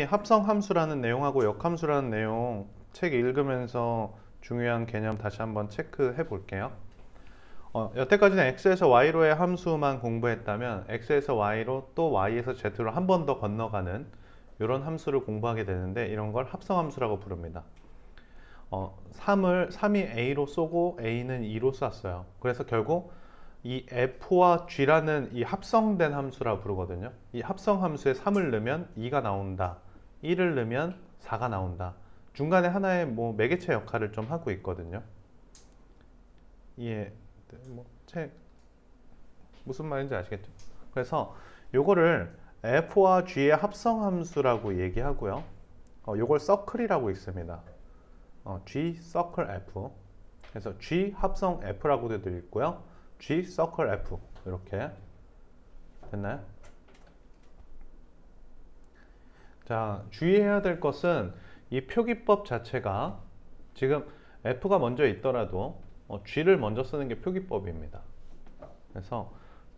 여러분이 합성함수라는 내용하고 역함수라는 내용 책 읽으면서 중요한 개념 다시 한번 체크해 볼게요. 여태까지는 x에서 y로의 함수만 공부했다면 x에서 y로 또 y에서 z로 한 번 더 건너가는 이런 함수를 공부하게 되는데, 이런 걸 합성함수라고 부릅니다. 3이 a로 쏘고 a는 2로 쐈어요. 그래서 결국 이 f와 g라는 이 합성된 함수라고 부르거든요. 이 합성함수에 3을 넣으면 2가 나온다, 1을 넣으면 4가 나온다. 중간에 하나의 매개체 역할을 좀 하고 있거든요. 책 무슨 말인지 아시겠죠? 그래서 요거를 f와 g의 합성함수라고 얘기하고요. 요걸 서클이라고 있습니다. g 서클 f. 그래서 g 합성 f라고도 되어 있고요. G 서클 F 이렇게 됐나요? 자, 주의해야 될 것은 이 표기법 자체가 지금 F가 먼저 있더라도 G를 먼저 쓰는 게 표기법입니다. 그래서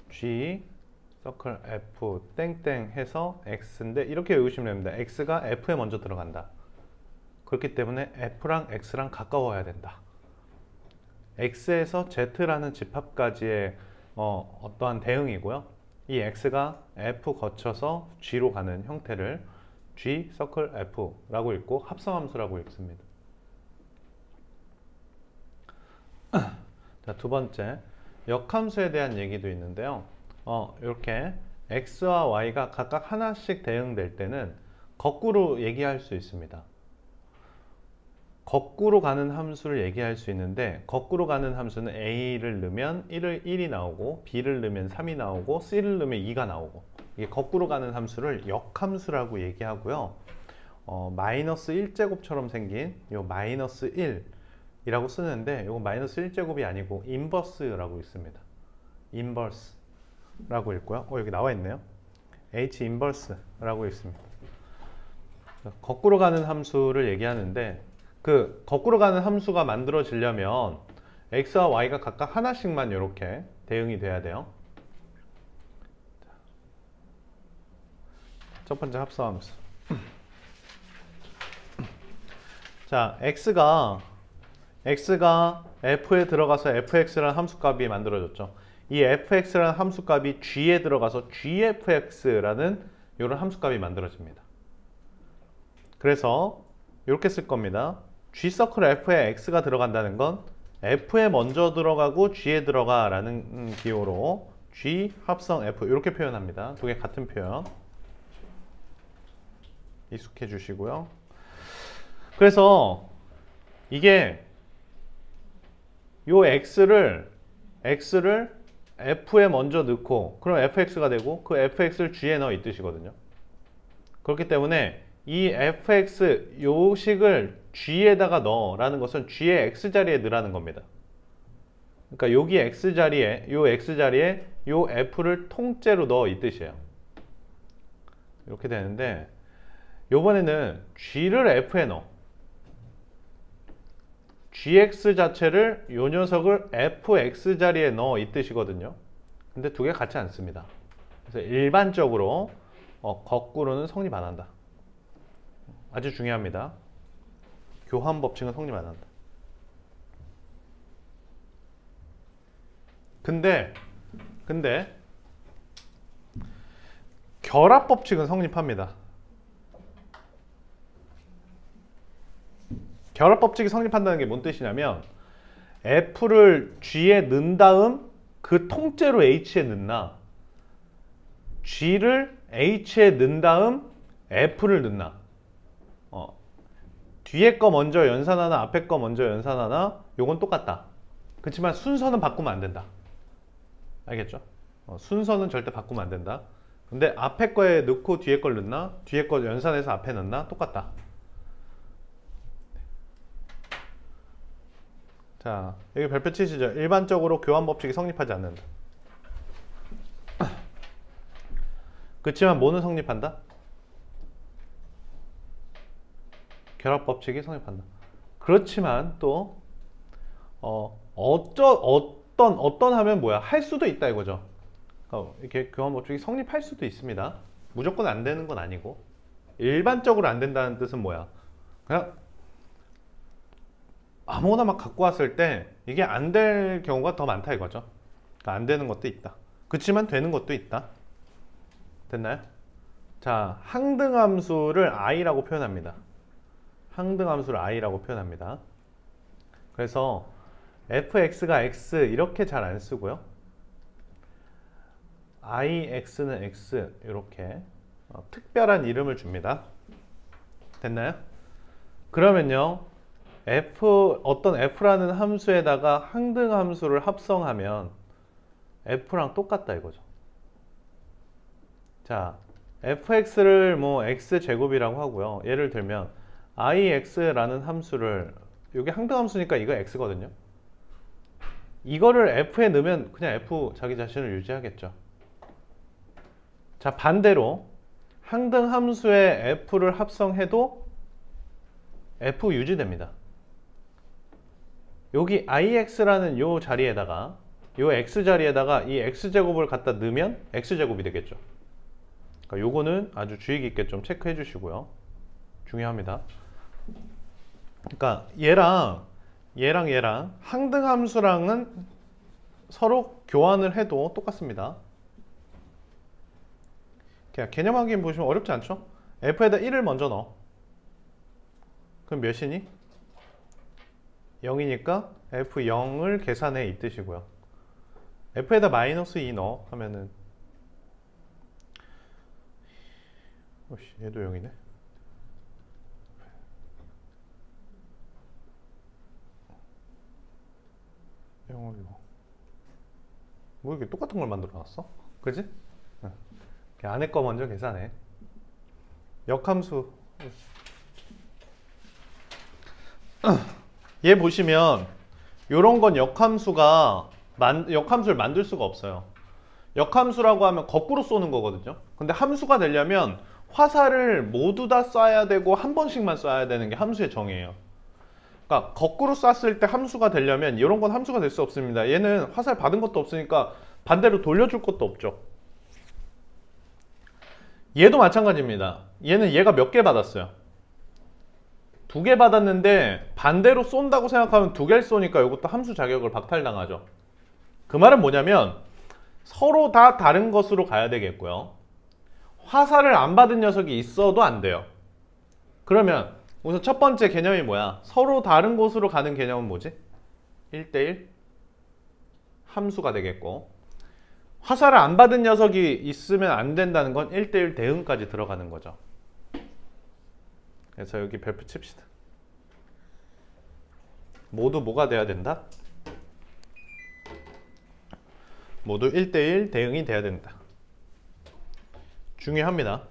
G 서클 F 땡땡 해서 X인데 이렇게 외우시면 됩니다. X가 F에 먼저 들어간다. 그렇기 때문에 F랑 X랑 가까워야 된다. X에서 Z라는 집합까지의 어떠한 대응이고요. 이 X가 F 거쳐서 G로 가는 형태를 G 서클 F라고 읽고 합성함수라고 읽습니다. 자, 두 번째, 역함수에 대한 얘기도 있는데요. 이렇게 X와 Y가 각각 하나씩 대응될 때는 거꾸로 얘기할 수 있습니다. 거꾸로 가는 함수를 얘기할 수 있는데, 거꾸로 가는 함수는 A를 넣으면 1이 나오고, B를 넣으면 3이 나오고, C를 넣으면 2가 나오고, 이게 거꾸로 가는 함수를 역함수라고 얘기하고요. 마이너스 1제곱처럼 생긴 요 마이너스 1이라고 쓰는데, 요거 마이너스 1제곱이 아니고 인버스라고 있습니다. 인버스라고 읽고요. 여기 나와 있네요. H 인버스라고 있습니다. 거꾸로 가는 함수를 얘기하는데, 그 거꾸로 가는 함수가 만들어지려면 x와 y가 각각 하나씩만 이렇게 대응이 돼야 돼요. 첫 번째 합성함수. 자, x가 f에 들어가서 fx라는 함수값이 만들어졌죠. 이 fx라는 함수값이 g에 들어가서 gfx라는 이런 함수값이 만들어집니다. 그래서 이렇게 쓸 겁니다. G 서클 F에 X가 들어간다는 건 F에 먼저 들어가고 G에 들어가 라는 기호로 G 합성 F 이렇게 표현합니다. 두 개 같은 표현 익숙해 주시고요. 그래서 이게 요 X를 F에 먼저 넣고, 그럼 fx가 되고, 그 fx를 g에 넣어 이 뜻이거든요. 그렇기 때문에 이 fx 요 식을 g에다가 넣어 라는 것은 g의 x자리에 넣으라는 겁니다. 그러니까 여기 x자리에 요 f를 통째로 넣어 이 뜻이에요. 이렇게 되는데, 요번에는 g를 f에 넣어, gx 자체를 요 녀석을 fx자리에 넣어 이 뜻이거든요. 근데 두 개 같지 않습니다. 그래서 일반적으로 거꾸로는 성립 안 한다. 아주 중요합니다. 교환 법칙은 성립 안 한다. 근데 결합 법칙은 성립합니다. 결합 법칙이 성립한다는 게 뭔 뜻이냐면, F를 G에 넣은 다음 그 통째로 H에 넣나, G를 H에 넣은 다음 F를 넣나, 뒤에 거 먼저 연산하나 앞에 거 먼저 연산하나, 요건 똑같다. 그렇지만 순서는 바꾸면 안 된다. 알겠죠? 순서는 절대 바꾸면 안 된다. 근데 앞에 거에 넣고 뒤에 걸 넣나, 뒤에 거 연산해서 앞에 넣나, 똑같다. 자, 여기 별표 치시죠. 일반적으로 교환 법칙이 성립하지 않는다. 그렇지만 뭐는 성립한다? 결합 법칙이 성립한다. 그렇지만 또 어떤 하면 뭐야? 할 수도 있다 이거죠. 이렇게 교환 법칙이 성립할 수도 있습니다. 무조건 안 되는 건 아니고. 일반적으로 안 된다는 뜻은 뭐야? 그냥 아무거나 막 갖고 왔을 때 이게 안 될 경우가 더 많다 이거죠. 그러니까 안 되는 것도 있다. 그치만 되는 것도 있다. 됐나요? 자, 항등함수를 i라고 표현합니다. 항등함수를 i라고 표현합니다. 그래서 fx가 x 이렇게 잘 안 쓰고요. ix는 x 이렇게 특별한 이름을 줍니다. 됐나요? 그러면요, 어떤 f라는 함수에다가 항등함수를 합성하면 f랑 똑같다 이거죠. 자, fx를 뭐 x제곱이라고 하고요. 예를 들면 ix라는 함수를, 이게 항등함수니까 이거 x거든요. 이거를 f에 넣으면 그냥 f 자기 자신을 유지하겠죠. 자, 반대로 항등함수에 f를 합성해도 f 유지됩니다. 여기 ix라는 요 자리에다가, 요 x 자리에다가 이 x제곱을 갖다 넣으면 x제곱이 되겠죠. 그러니까 요거는 아주 주의 깊게 좀 체크해 주시고요. 중요합니다. 그러니까 얘랑 항등함수랑은 서로 교환을 해도 똑같습니다. 그냥 개념 확인 보시면 어렵지 않죠? f에다 1을 먼저 넣어. 그럼 몇이니? 0이니까 f0을 계산해 이 뜻이고요. f에다 마이너스 2 넣어 하면은, 얘도 0이네. 뭐 이렇게 똑같은 걸 만들어 놨어? 그지? 안에 거 먼저 계산해. 역함수. 얘 보시면 요런 건 역함수를 만들 수가 없어요. 역함수라고 하면 거꾸로 쏘는 거거든요. 근데 함수가 되려면 화살을 모두 다 쏴야 되고 한 번씩만 쏴야 되는 게 함수의 정의예요. 그러니까 거꾸로 쐈을 때 함수가 되려면 이런 건 함수가 될 수 없습니다. 얘는 화살 받은 것도 없으니까 반대로 돌려줄 것도 없죠. 얘도 마찬가지입니다. 얘가 몇 개 받았어요? 2개 받았는데 반대로 쏜다고 생각하면 2개를 쏘니까 이것도 함수 자격을 박탈당하죠. 그 말은 뭐냐면 서로 다 다른 것으로 가야 되겠고요. 화살을 안 받은 녀석이 있어도 안 돼요. 그러면 우선 첫 번째 개념이 뭐야? 서로 다른 곳으로 가는 개념은 뭐지? 1대1 함수가 되겠고, 화살을 안 받은 녀석이 있으면 안 된다는 건 1대1 대응까지 들어가는 거죠. 그래서 여기 별표 칩시다. 모두 뭐가 돼야 된다? 모두 1대1 대응이 돼야 된다. 중요합니다.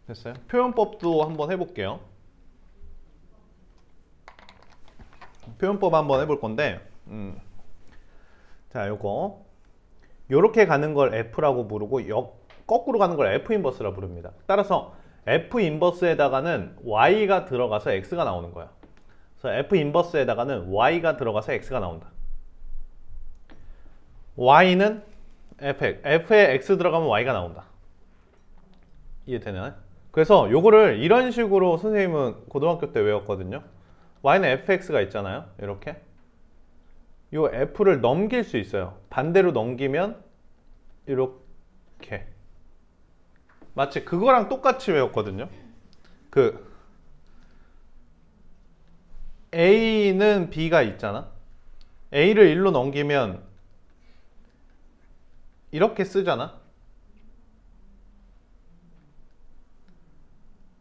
됐어요? 표현법도 한번 해볼게요. 표현법 한번 해볼 건데, 자, 요거 요렇게 가는 걸 F라고 부르고 거꾸로 가는 걸 F 인버스라 부릅니다. 따라서 F 인버스에다가는 Y가 들어가서 X가 나오는 거야. 그래서 F 인버스에다가는 Y가 들어가서 X가 나온다. Y는 F에 X 들어가면 Y가 나온다. 이해되나요? 그래서 요거를 이런 식으로 선생님은 고등학교 때 외웠거든요. Y는 fx가 있잖아요. 이렇게 요 f를 넘길 수 있어요. 반대로 넘기면 이렇게, 마치 그거랑 똑같이 외웠거든요. 그 A는 B가 있잖아. A를 1로 넘기면 이렇게 쓰잖아.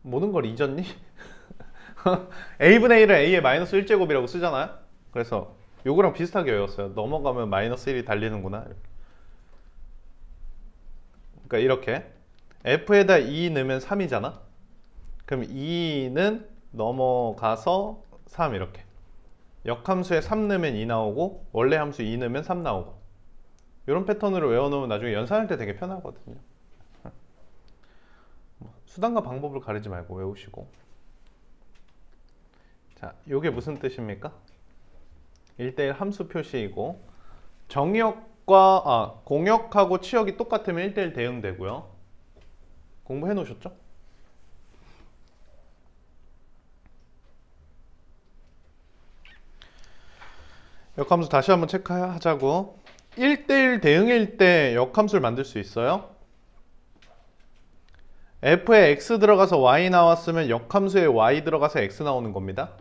모든 걸 잊었니? A분의 1을 A의 마이너스 1제곱이라고 쓰잖아요. 그래서 요거랑 비슷하게 외웠어요. 넘어가면 마이너스 1이 달리는구나. 그러니까 이렇게 F에다 2 넣으면 3이잖아. 그럼 2는 넘어가서 3 이렇게. 역함수에 3 넣으면 2 나오고 원래 함수 2 넣으면 3 나오고. 이런 패턴으로 외워놓으면 나중에 연산할 때 되게 편하거든요. 수단과 방법을 가리지 말고 외우시고. 자, 요게 무슨 뜻입니까? 1대1 함수 표시이고, 공역하고 치역이 똑같으면 1대1 대응되고요. 공부해 놓으셨죠? 역함수 다시 한번 체크하자고. 1대1 대응일 때 역함수를 만들 수 있어요. f에 x 들어가서 y 나왔으면 역함수에 y 들어가서 x 나오는 겁니다.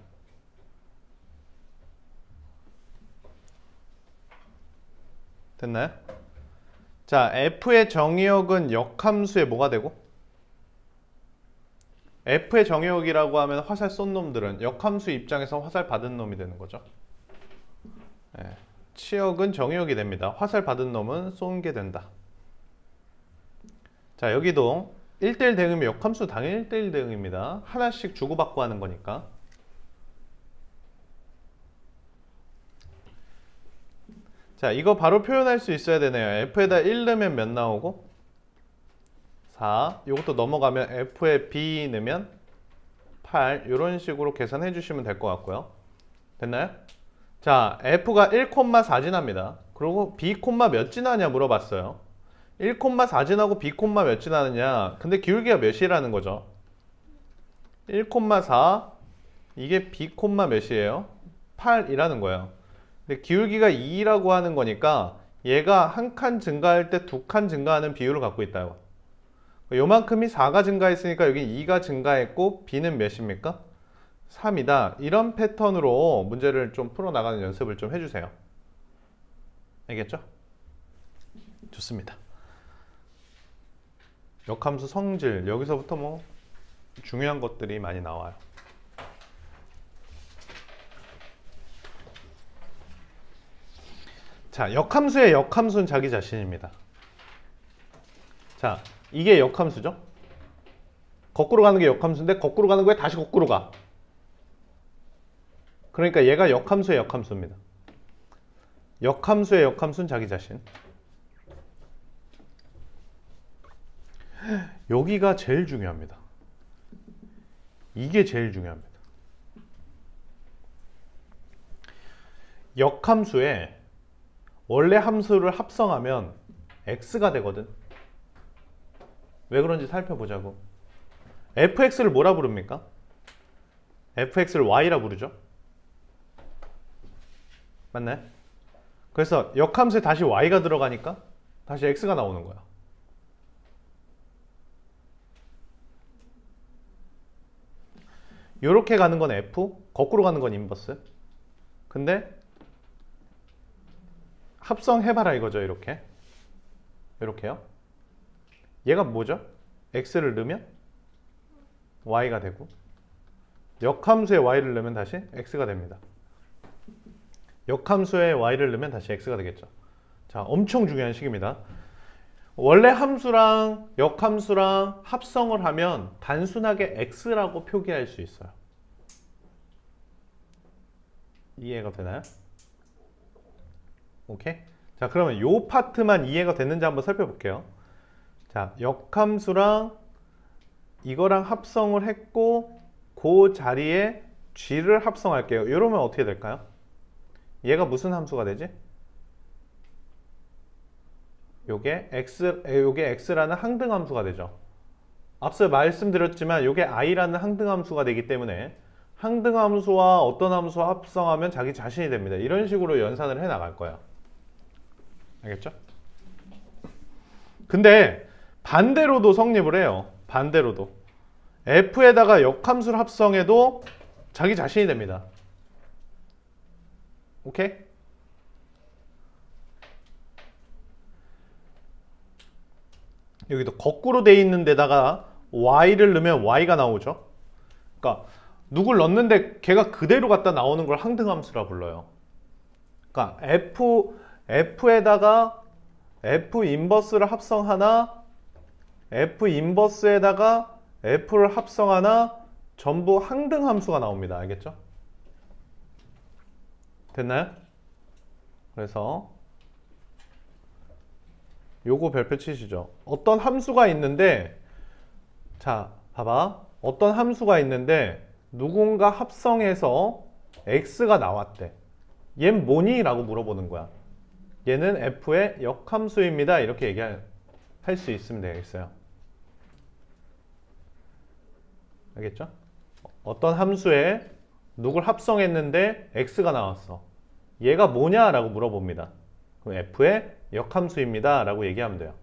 됐나요? 자, f의 정의역은 역함수에 뭐가 되고? f의 정의역이라고 하면 화살 쏜 놈들은 역함수 입장에서 화살 받은 놈이 되는 거죠. 네. 치역은 정의역이 됩니다. 화살 받은 놈은 쏜 게 된다. 자, 여기도 1대1 대응이면 역함수 당연히 1대1 대응입니다. 하나씩 주고받고 하는 거니까. 자, 이거 바로 표현할 수 있어야 되네요. f에다 1 넣으면 몇 나오고? 4. 이것도 넘어가면 f에 b 넣으면 8. 이런 식으로 계산해 주시면 될 것 같고요. 됐나요? 자, f가 1,4 지납니다. 그리고 b, 몇 지나냐 물어봤어요. 1,4 지나고 b, 몇 지나느냐. 근데 기울기가 몇이라는 거죠? 1,4 이게 b, 몇이에요? 8이라는 거예요. 근데 기울기가 2라고 하는 거니까 얘가 한 칸 증가할 때 두 칸 증가하는 비율을 갖고 있다요. 요만큼이 4가 증가했으니까 여기 2가 증가했고 b는 몇입니까? 3이다. 이런 패턴으로 문제를 좀 풀어나가는 연습을 좀 해주세요. 알겠죠? 좋습니다. 역함수 성질, 여기서부터 뭐 중요한 것들이 많이 나와요. 자, 역함수의 역함수는 자기 자신입니다. 자, 이게 역함수죠? 거꾸로 가는 게 역함수인데 거꾸로 가는 거에 다시 거꾸로 가. 그러니까 얘가 역함수의 역함수입니다. 역함수의 역함수는 자기 자신. 여기가 제일 중요합니다. 이게 제일 중요합니다. 역함수에 원래 함수를 합성하면 x가 되거든. 왜 그런지 살펴보자고. fx를 뭐라 부릅니까? fx를 y라 부르죠. 맞나요? 그래서 역함수에 다시 y가 들어가니까 다시 x가 나오는 거야. 요렇게 가는 건 f, 거꾸로 가는 건 인버스. 근데 합성해봐라 이거죠. 이렇게 이렇게요. 얘가 뭐죠? x를 넣으면 y가 되고 역함수에 y를 넣으면 다시 x가 됩니다. 역함수에 y를 넣으면 다시 x가 되겠죠. 자, 엄청 중요한 식입니다. 원래 함수랑 역함수랑 합성을 하면 단순하게 x라고 표기할 수 있어요. 이해가 되나요? 오케이? 자, 그러면 요 파트만 이해가 됐는지 한번 살펴볼게요. 자, 역함수랑 이거랑 합성을 했고 그 자리에 g를 합성할게요. 이러면 어떻게 될까요? 얘가 무슨 함수가 되지? 요게 x라는 항등함수가 되죠. 앞서 말씀드렸지만 요게 i라는 항등함수가 되기 때문에 항등함수와 어떤 함수와 합성하면 자기 자신이 됩니다. 이런 식으로 연산을 해 나갈 거예요. 알겠죠? 근데 반대로도 성립을 해요. 반대로도 f에다가 역함수를 합성해도 자기 자신이 됩니다. 오케이? 여기도 거꾸로 돼 있는 데다가 y를 넣으면 y가 나오죠. 그러니까 누굴 넣는데 걔가 그대로 갖다 나오는 걸 항등함수라 불러요. 그러니까 f에다가 f 인버스를 합성하나 f 인버스에다가 f를 합성하나 전부 항등함수가 나옵니다. 알겠죠? 됐나요? 그래서 요거 별표 치시죠. 어떤 함수가 있는데, 자 봐봐, 어떤 함수가 있는데 누군가 합성해서 x가 나왔대. 얜 뭐니? 라고 물어보는 거야. 얘는 f의 역함수입니다. 이렇게 얘기할 수 있으면 되겠어요. 알겠죠? 어떤 함수에 누굴 합성했는데 x가 나왔어. 얘가 뭐냐라고 물어봅니다. 그럼 f의 역함수입니다 라고 얘기하면 돼요.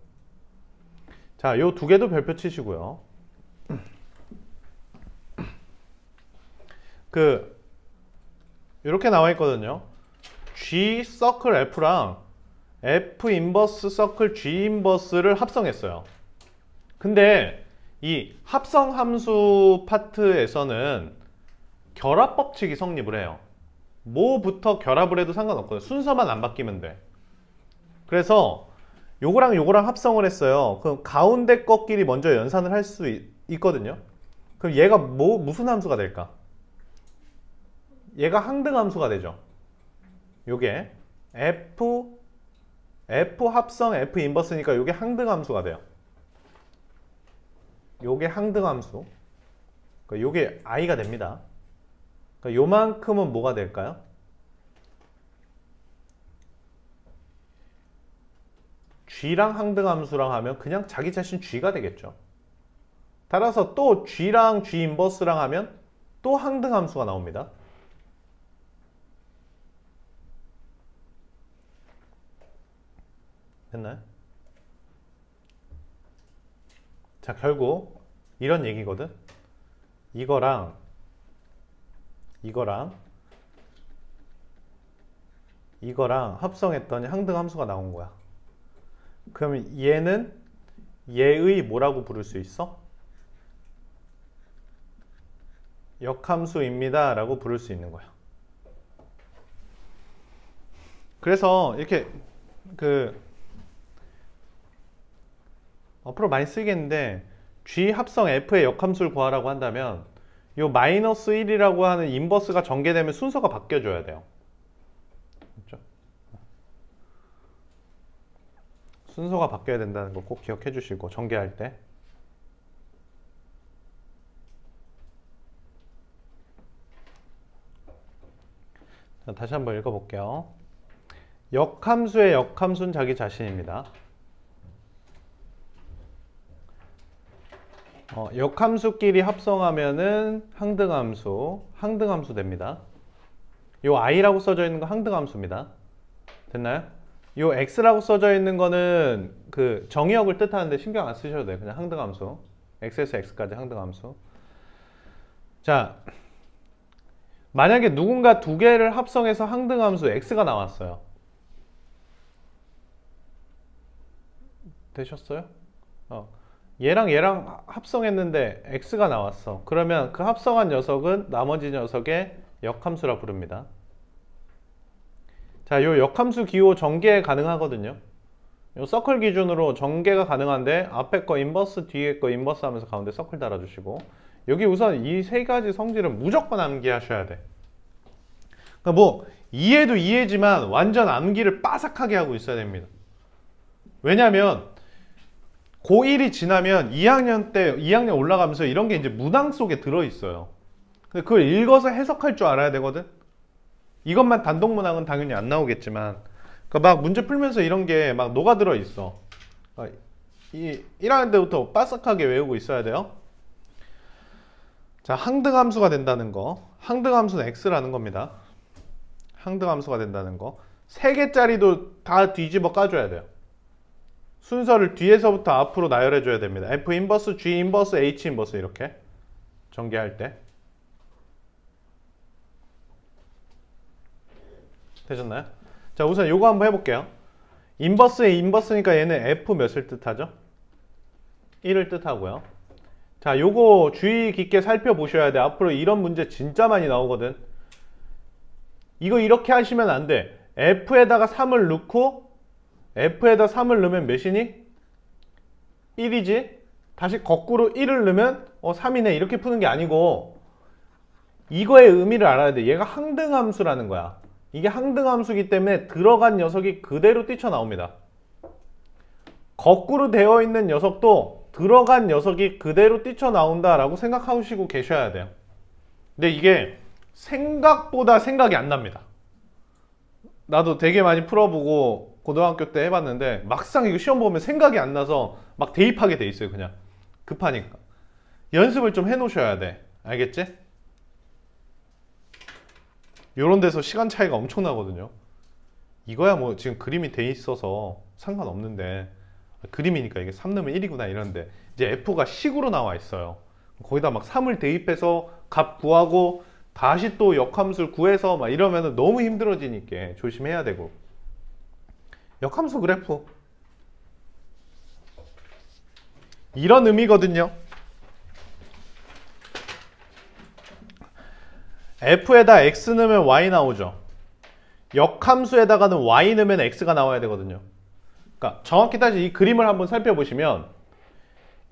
자, 요 두 개도 별표 치시고요. 이렇게 나와 있거든요. G 서클 F랑 F 인버스 서클 G 인버스를 합성했어요. 근데 이 합성 함수 파트에서는 결합 법칙이 성립을 해요. 뭐부터 결합을 해도 상관없거든요. 순서만 안 바뀌면 돼. 그래서 요거랑 요거랑 합성을 했어요. 그럼 가운데 것끼리 먼저 연산을 할 수 있거든요. 그럼 얘가 무슨 함수가 될까? 얘가 항등 함수가 되죠. 요게 F 합성 F 인버스니까 요게 항등 함수가 돼요. 요게 항등 함수. 그러니까 요게 i가 됩니다. 그러니까 요만큼은 뭐가 될까요? G랑 항등 함수랑 하면 그냥 자기 자신 G가 되겠죠. 따라서 또 G랑 G 인버스랑 하면 또 항등 함수가 나옵니다. 됐나요? 자, 결국 이런 얘기거든. 이거랑 합성했더니 항등 함수가 나온 거야. 그러면 얘는 얘의 뭐라고 부를 수 있어? 역함수입니다 라고 부를 수 있는 거야. 그래서 이렇게 앞으로 많이 쓰겠는데 G 합성 F의 역함수를 구하라고 한다면 요 마이너스 1이라고 하는 인버스가 전개되면 순서가 바뀌어줘야 돼요. 그렇죠? 순서가 바뀌어야 된다는 거 꼭 기억해 주시고 전개할 때. 자, 다시 한번 읽어볼게요. 역함수의 역함수는 자기 자신입니다. 역함수끼리 합성하면은 항등함수 됩니다. 요 i라고 써져 있는 거 항등함수입니다. 됐나요? 요 x라고 써져 있는 거는 그 정의역을 뜻하는데 신경 안 쓰셔도 돼요. 그냥 항등함수. x에서 x까지 항등함수. 자, 만약에 누군가 두 개를 합성해서 항등함수 x가 나왔어요. 되셨어요? 얘랑 합성했는데 x가 나왔어. 그러면 그 합성한 녀석은 나머지 녀석의 역함수라 부릅니다. 자, 요 역함수 기호 전개 가능하거든요. 요 서클 기준으로 전개가 가능한데 앞에 거 인버스, 뒤에 거 인버스 하면서 가운데 서클 달아주시고, 여기 우선 이 세 가지 성질은 무조건 암기하셔야 돼. 그러니까 뭐 이해도 이해지만 완전 암기를 빠삭하게 하고 있어야 됩니다. 왜냐면 고1이 지나면 2학년 올라가면서 이런 게 이제 문항 속에 들어있어요. 근데 그걸 읽어서 해석할 줄 알아야 되거든. 이것만 단독 문항은 당연히 안 나오겠지만, 그러니까 막 문제 풀면서 이런 게 막 녹아들어 있어. 그러니까 이 1학년 때부터 빠삭하게 외우고 있어야 돼요. 자, 항등함수가 된다는 거. 항등함수는 x라는 겁니다. 항등함수가 된다는 거. 3개짜리도 다 뒤집어 까줘야 돼요. 순서를 뒤에서부터 앞으로 나열해 줘야 됩니다. F 인버스, G 인버스, H 인버스 이렇게 전개할 때. 되셨나요? 자, 우선 요거 한번 해볼게요. 인버스의 인버스니까 얘는 F 몇을 뜻하죠? 1을 뜻하고요. 자, 요거 주의 깊게 살펴보셔야 돼. 앞으로 이런 문제 진짜 많이 나오거든. 이거 이렇게 하시면 안 돼. F에다가 3을 넣고 F에다 3을 넣으면 몇이니? 1이지? 다시 거꾸로 1을 넣으면 3이네 이렇게 푸는 게 아니고, 이거의 의미를 알아야 돼. 얘가 항등함수라는 거야. 이게 항등함수이기 때문에 들어간 녀석이 그대로 뛰쳐나옵니다. 거꾸로 되어 있는 녀석도 들어간 녀석이 그대로 뛰쳐나온다 라고 생각하시고 계셔야 돼요. 근데 이게 생각보다 생각이 안 납니다. 나도 되게 많이 풀어보고 고등학교 때 해봤는데 막상 이거 시험 보면 생각이 안 나서 막 대입하게 돼 있어요. 그냥 급하니까. 연습을 좀 해 놓으셔야 돼. 알겠지? 요런 데서 시간 차이가 엄청 나거든요. 이거야 뭐 지금 그림이 돼 있어서 상관없는데, 그림이니까 이게 3 넣으면 1이구나 이러는데, 이제 f가 식으로 나와 있어요. 거기다 막 3을 대입해서 값 구하고 다시 또 역함수를 구해서 막 이러면 너무 힘들어지니까 조심해야 되고. 역함수 그래프 이런 의미거든요. f에다 x 넣으면 y 나오죠. 역함수에다가는 y 넣으면 x가 나와야 되거든요. 그러니까 정확히 따지면 이 그림을 한번 살펴보시면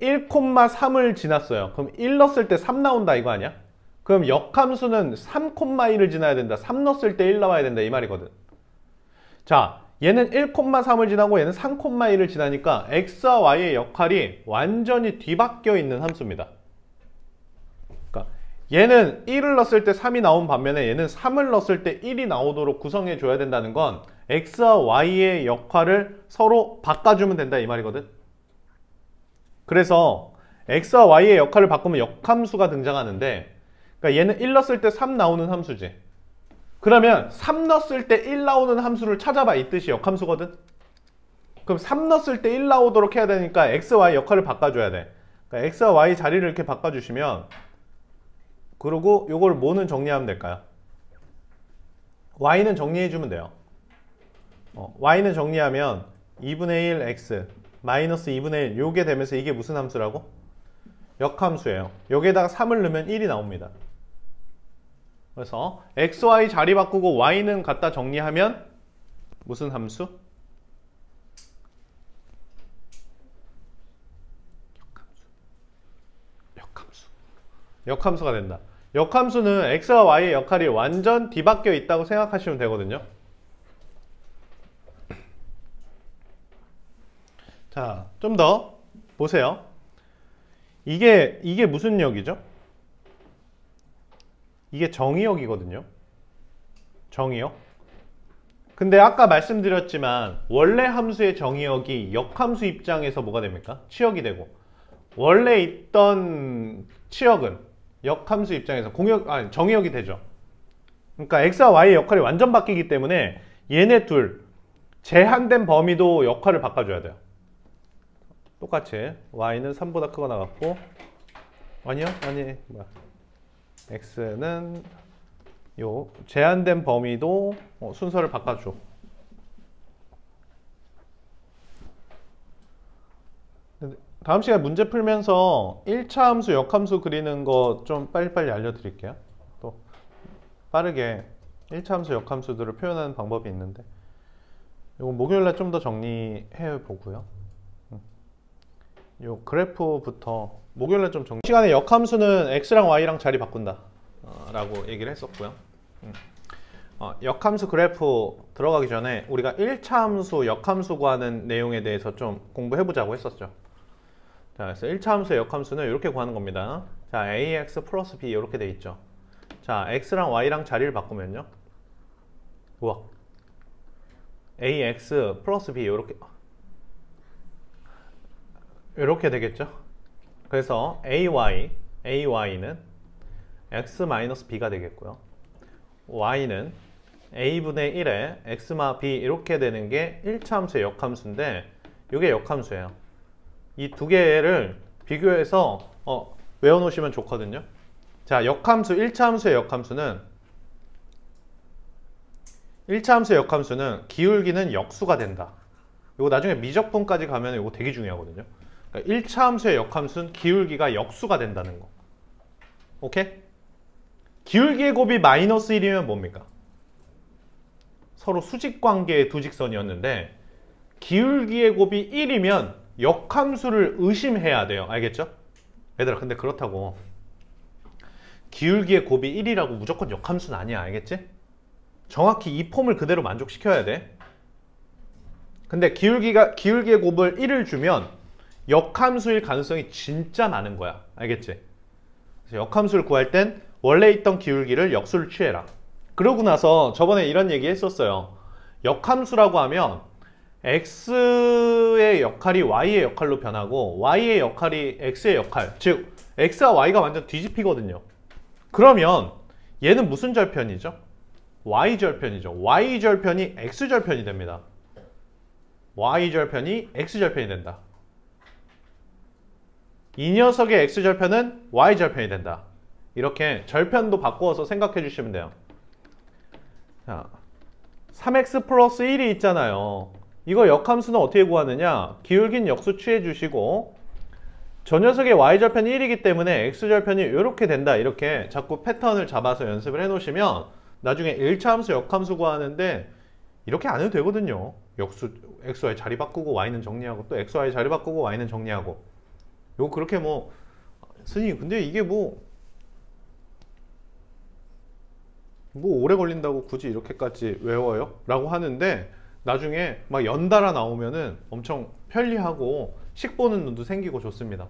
1,3을 지났어요. 그럼 1 넣었을 때 3 나온다 이거 아니야? 그럼 역함수는 3,1을 지나야 된다. 3 넣었을 때 1 나와야 된다 이 말이거든. 자, 얘는 1,3을 지나고 얘는 3,1을 지나니까 x와 y의 역할이 완전히 뒤바뀌어 있는 함수입니다. 그러니까 얘는 1을 넣었을 때 3이 나온 반면에 얘는 3을 넣었을 때 1이 나오도록 구성해 줘야 된다는 건 x와 y의 역할을 서로 바꿔주면 된다 이 말이거든. 그래서 x와 y의 역할을 바꾸면 역함수가 등장하는데, 그러니까 얘는 1 넣었을 때 3 나오는 함수지. 그러면 3 넣었을 때 1 나오는 함수를 찾아봐 이 뜻이 역함수거든. 그럼 3 넣었을 때 1 나오도록 해야 되니까 x, y 역할을 바꿔줘야 돼. 그러니까 x와 y 자리를 이렇게 바꿔주시면, 그리고 요걸 뭐는 정리하면 될까요? y는 정리해주면 돼요. y는 정리하면 2분의 1 x 마이너스 2분의 1 요게 되면서 이게 무슨 함수라고? 역함수예요. 여기에다가 3을 넣으면 1이 나옵니다. 그래서 x, y 자리 바꾸고 y는 갖다 정리하면 무슨 함수? 역함수가 된다. 역함수는 x와 y의 역할이 완전 뒤바뀌어 있다고 생각하시면 되거든요. 자, 좀 더 보세요. 이게 무슨 역이죠? 이게 정의역이거든요. 정의역. 근데 아까 말씀드렸지만 원래 함수의 정의역이 역함수 입장에서 뭐가 됩니까? 치역이 되고, 원래 있던 치역은 역함수 입장에서 정의역이 되죠. 그러니까 x와 y의 역할이 완전 바뀌기 때문에 얘네 둘 제한된 범위도 역할을 바꿔줘야 돼요. 똑같이 y는 3보다 크거나 같고, x는 요 제한된 범위도 순서를 바꿔줘. 다음 시간에 문제 풀면서 1차 함수, 역함수 그리는 거 좀 빨리빨리 알려드릴게요. 또 빠르게 1차 함수, 역함수들을 표현하는 방법이 있는데, 이거 목요일날 좀 더 정리해 보고요. 요 그래프부터 목요일날 좀 정리. 이 시간에 역함수는 x랑 y랑 자리 바꾼다 라고 얘기를 했었고요. 역함수 그래프 들어가기 전에 우리가 1차 함수, 역함수 구하는 내용에 대해서 좀 공부해 보자고 했었죠. 자, 그래서 1차 함수의 역함수는 이렇게 구하는 겁니다. 자, ax 플러스 b 이렇게 돼 있죠. 자, x랑 y랑 자리를 바꾸면요, 우와, ax 플러스 b 이렇게 되겠죠. 그래서 ay는 x 마이너스 b가 되겠고요. y는 a분의 1에 x마 b 이렇게 되는 게 1차 함수의 역함수인데, 이게 역함수예요. 이 두 개를 비교해서 외워놓으시면 좋거든요. 자, 역함수, 1차 함수의 역함수는 기울기는 역수가 된다. 이거 나중에 미적분까지 가면 이거 되게 중요하거든요. 그러니까 1차 함수의 역함수는 기울기가 역수가 된다는 거. 오케이? 기울기의 곱이 마이너스 1이면 뭡니까? 서로 수직관계의 두 직선이었는데, 기울기의 곱이 1이면 역함수를 의심해야 돼요. 알겠죠? 얘들아, 근데 그렇다고 기울기의 곱이 1이라고 무조건 역함수는 아니야. 알겠지? 정확히 이 폼을 그대로 만족시켜야 돼. 근데 기울기의 곱을 1을 주면 역함수일 가능성이 진짜 많은 거야. 알겠지? 그래서 역함수를 구할 땐 원래 있던 기울기를 역수를 취해라. 그러고 나서 저번에 이런 얘기 했었어요. 역함수라고 하면 x의 역할이 y의 역할로 변하고 y의 역할이 x의 역할, 즉 x와 y가 완전 뒤집히거든요. 그러면 얘는 무슨 절편이죠? y절편이죠. y절편이 x절편이 됩니다. y절편이 x절편이 된다. 이 녀석의 x절편은 y절편이 된다. 이렇게 절편도 바꾸어서 생각해 주시면 돼요. 자, 3x 플러스 1이 있잖아요. 이거 역함수는 어떻게 구하느냐? 기울긴 역수 취해 주시고 저 녀석의 y절편이 1이기 때문에 x절편이 이렇게 된다. 이렇게 자꾸 패턴을 잡아서 연습을 해 놓으시면 나중에 1차 함수 역함수 구하는데 이렇게 안 해도 되거든요. 역수 xy 자리 바꾸고 y는 정리하고 또 xy 자리 바꾸고 y는 정리하고 요거 그렇게 뭐 스님 근데 이게 뭐 오래 걸린다고 굳이 이렇게까지 외워요? 라고 하는데 나중에 막 연달아 나오면은 엄청 편리하고 식 보는 눈도 생기고 좋습니다.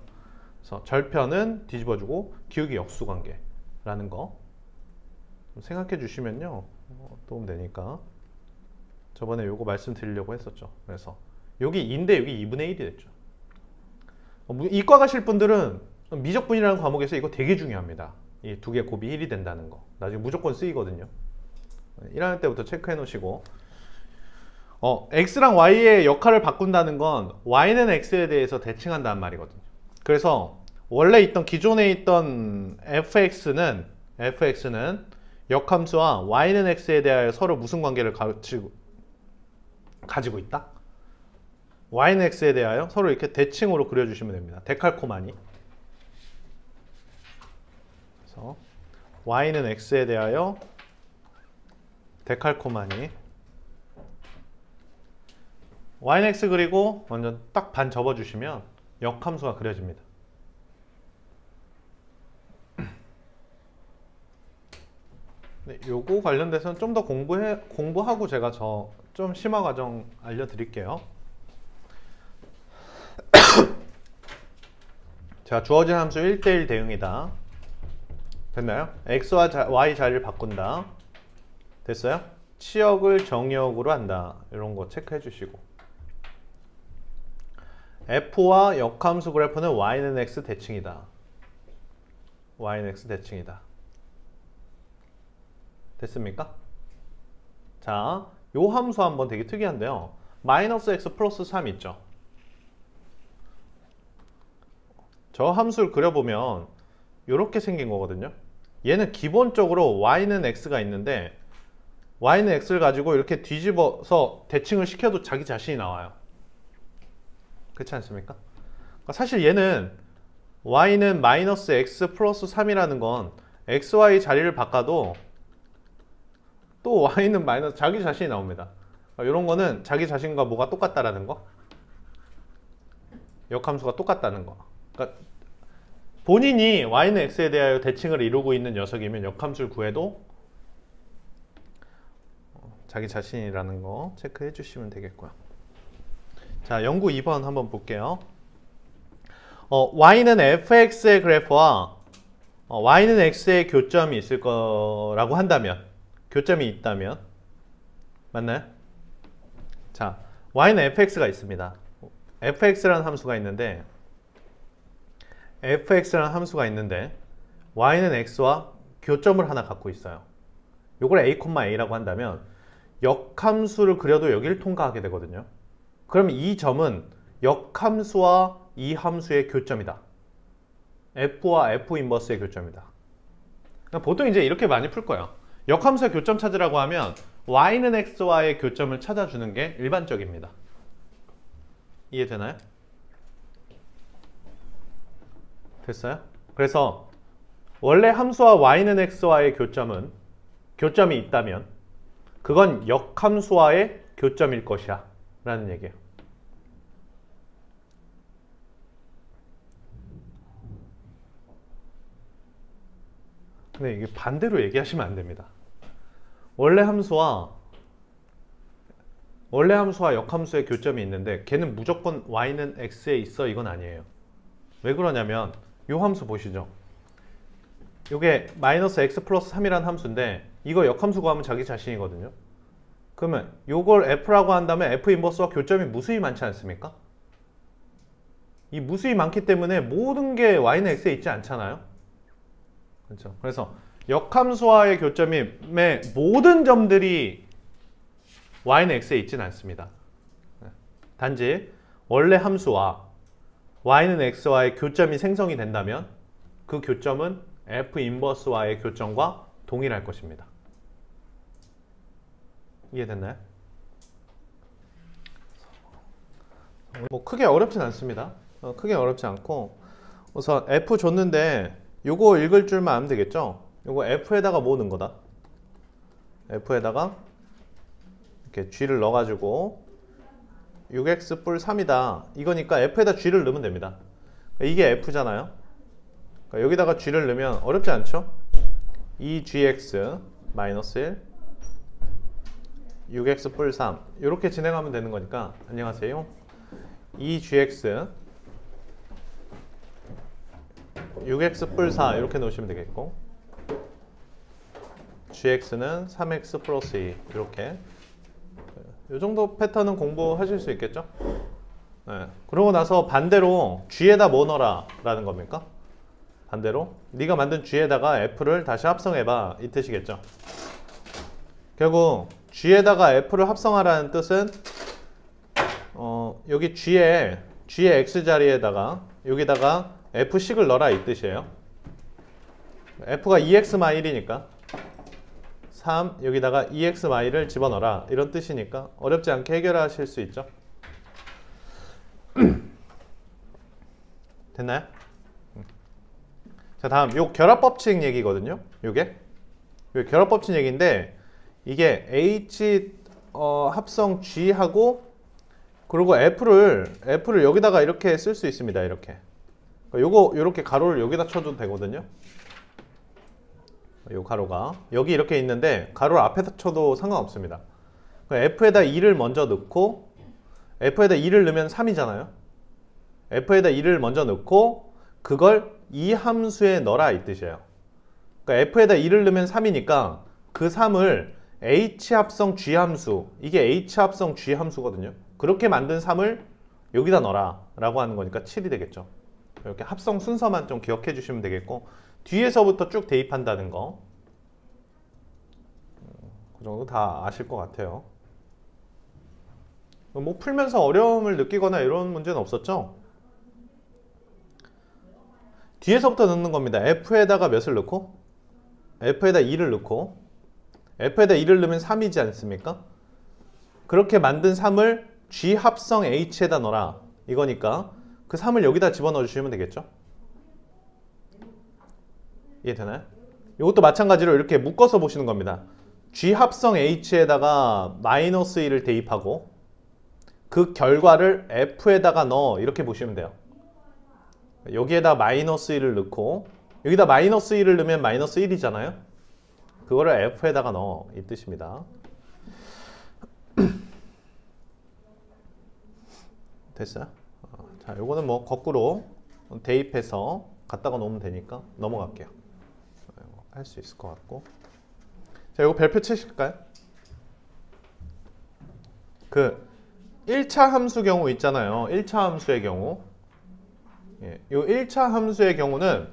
그래서 절편은 뒤집어주고 기울기 역수관계라는 거 생각해 주시면요 도움 되니까. 저번에 요거 말씀드리려고 했었죠. 그래서 여기 2인데 여기 2분의 1이 됐죠. 이과 가실 분들은 미적분이라는 과목에서 이거 되게 중요합니다. 이 두 개 곱이 1이 된다는 거 나중에 무조건 쓰이거든요. 1학년 때부터 체크해 놓으시고 x랑 y의 역할을 바꾼다는 건 y는 x에 대해서 대칭한다는 말이거든요. 그래서 원래 있던 기존에 있던 fx는 역함수와 y는 x에 대하여 서로 무슨 관계를 가지고 있다? y는 x에 대하여 서로 이렇게 대칭으로 그려주시면 됩니다. 데칼코마니. 그래서 y는 x에 대하여 데칼코마니. y는 x 그리고 먼저 딱 반 접어주시면 역함수가 그려집니다. 네, 요거 관련돼서는 좀 더 공부하고 제가 좀 심화 과정 알려드릴게요. 자, 주어진 함수 1대1 대응이다. 됐나요? x와 y 자리를 바꾼다. 됐어요? 치역을 정역으로 한다. 이런 거 체크해 주시고 f와 역함수 그래프는 y는 x 대칭이다. y는 x 대칭이다. 됐습니까? 자, 요 함수 한번 되게 특이한데요. 마이너스 x 플러스 3 있죠. 저 함수를 그려보면 이렇게 생긴 거거든요. 얘는 기본적으로 y는 x가 있는데 y는 x를 가지고 이렇게 뒤집어서 대칭을 시켜도 자기 자신이 나와요. 그렇지 않습니까? 그러니까 사실 얘는 y는 마이너스 x 플러스 3이라는 건 xy 자리를 바꿔도 또 y는 마이너스 자기 자신이 나옵니다. 이런 거는 자기 자신과 뭐가 똑같다라는 거, 역함수가 똑같다는 거. 그러니까 본인이 y는 x에 대하여 대칭을 이루고 있는 녀석이면 역함수를 구해도 자기 자신이라는 거 체크해 주시면 되겠고요. 자, 연구 2번 한번 볼게요. y는 fx의 그래프와 y는 x의 교점이 있을 거라고 한다면, 교점이 있다면 맞나요? 자, y는 fx가 있습니다. fx라는 함수가 있는데 y는 x와 교점을 하나 갖고 있어요. 요걸 a,a라고 한다면 역함수를 그려도 여기를 통과하게 되거든요. 그러면 이 점은 역함수와 이 함수의 교점이다. f와 f 인버스의 교점이다. 보통 이제 이렇게 많이 풀 거예요. 역함수의 교점 찾으라고 하면 y는 x와의 교점을 찾아주는 게 일반적입니다. 이해되나요? 됐어요? 그래서 원래 함수와 y는 x와의 교점이 있다면 그건 역함수와의 교점일 것이야 라는 얘기예요. 근데 이게 반대로 얘기하시면 안 됩니다. 원래 함수와 역함수의 교점이 있는데 걔는 무조건 y는 x에 있어 이건 아니에요. 왜 그러냐면 이 함수 보시죠. 이게 마이너스 x 플러스 3이라는 함수인데 이거 역함수 구하면 자기 자신이거든요. 그러면 이걸 f라고 한다면 f 인버스와 교점이 무수히 많지 않습니까? 이 무수히 많기 때문에 모든 게 y는 x에 있지 않잖아요. 그렇죠. 그래서 역함수와의 교점의 모든 점들이 y는 x에 있지는 않습니다. 단지 원래 함수와 y는 x와의 교점이 생성이 된다면 그 교점은 f 인버스와의 교점과 동일할 것입니다. 이해됐나요? 뭐 크게 어렵진 않습니다. 크게 어렵지 않고 우선 f 줬는데 요거 읽을 줄만 아면 되겠죠? 요거 f에다가 뭐 넣은 거다? f에다가 이렇게 g를 넣어가지고 6x 뿔 3이다 이거니까 f에다 g를 넣으면 됩니다. 이게 f잖아요. 그러니까 여기다가 g를 넣으면 어렵지 않죠? 2gx 마이너스 1 6x 뿔 3 이렇게 진행하면 되는 거니까 안녕하세요. 2gx 6x 뿔 4 이렇게 넣으시면 되겠고 gx는 3x 플러스 2 이렇게 이 정도 패턴은 공부하실 수 있겠죠? 네. 그러고 나서 반대로 g에다 뭐 넣어라 라는 겁니까? 반대로 네가 만든 g에다가 f를 다시 합성해봐 이 뜻이겠죠? 결국 g에다가 f를 합성하라는 뜻은 여기 g의 x자리에다가 여기다가 f식을 넣어라 이 뜻이에요. f가 2x-1이니까 3 여기다가 2x-를 집어넣어라 이런 뜻이니까 어렵지 않게 해결하실 수 있죠. 됐나요? 자 다음 요 결합법칙 얘기거든요. 요게 요 결합법칙 얘기인데 이게 h 합성 g하고 그리고 f를 여기다가 이렇게 쓸 수 있습니다. 이렇게 요거 요렇게 가로를 여기다 쳐도 되거든요. 요 가로가 여기 이렇게 있는데 가로를 앞에다 쳐도 상관없습니다. f에다 2를 먼저 넣고 f에다 2를 넣으면 3이잖아요. f에다 2를 먼저 넣고 그걸 이 함수에 넣어라 이 뜻이에요. 그러니까 f에다 2를 넣으면 3이니까 그 3을 h 합성 g 함수 이게 h 합성 g 함수거든요. 그렇게 만든 3을 여기다 넣어라 라고 하는 거니까 7이 되겠죠. 이렇게 합성 순서만 좀 기억해 주시면 되겠고 뒤에서부터 쭉 대입한다는 거 그 정도 다 아실 것 같아요. 뭐 풀면서 어려움을 느끼거나 이런 문제는 없었죠? 뒤에서부터 넣는 겁니다. f에다가 몇을 넣고 f에다 2를 넣고 f에다 2를 넣으면 3이지 않습니까? 그렇게 만든 3을 g 합성 h에다 넣어라 이거니까 그 3을 여기다 집어넣어 주시면 되겠죠? 이해되나요? 이것도 마찬가지로 이렇게 묶어서 보시는 겁니다. g 합성 h에다가 마이너스 1을 대입하고 그 결과를 f에다가 넣어 이렇게 보시면 돼요. 여기에다 마이너스 1을 넣고 여기다 마이너스 1을 넣으면 마이너스 1이잖아요. 그거를 f에다가 넣어 이 뜻입니다. 됐어요? 자, 요거는 뭐 거꾸로 대입해서 갖다가 놓으면 되니까 넘어갈게요. 할 수 있을 것 같고. 자, 요거 별표 치실까요? 그 1차 함수 경우 있잖아요. 1차 함수의 경우. 예, 요 1차 함수의 경우는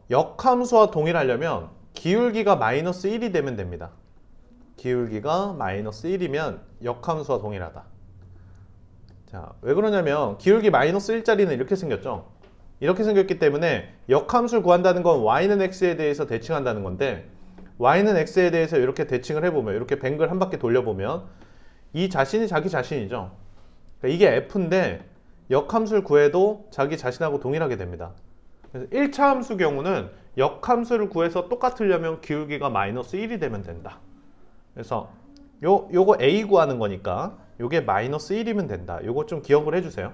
역함수와 동일하려면 기울기가 마이너스 1이 되면 됩니다. 기울기가 마이너스 1이면 역함수와 동일하다. 자, 왜 그러냐면 기울기 마이너스 1짜리는 이렇게 생겼죠. 이렇게 생겼기 때문에 역함수를 구한다는 건 y는 x에 대해서 대칭한다는 건데 y는 x에 대해서 이렇게 대칭을 해보면 이렇게 뱅글 한 바퀴 돌려보면 이 자신이 자기 자신이죠. 그러니까 이게 f인데 역함수를 구해도 자기 자신하고 동일하게 됩니다. 그래서 1차 함수 경우는 역함수를 구해서 똑같으려면 기울기가 마이너스 1이 되면 된다. 그래서 요거 a 구하는 거니까 요게 마이너스 1이면 된다. 요거 좀 기억을 해주세요.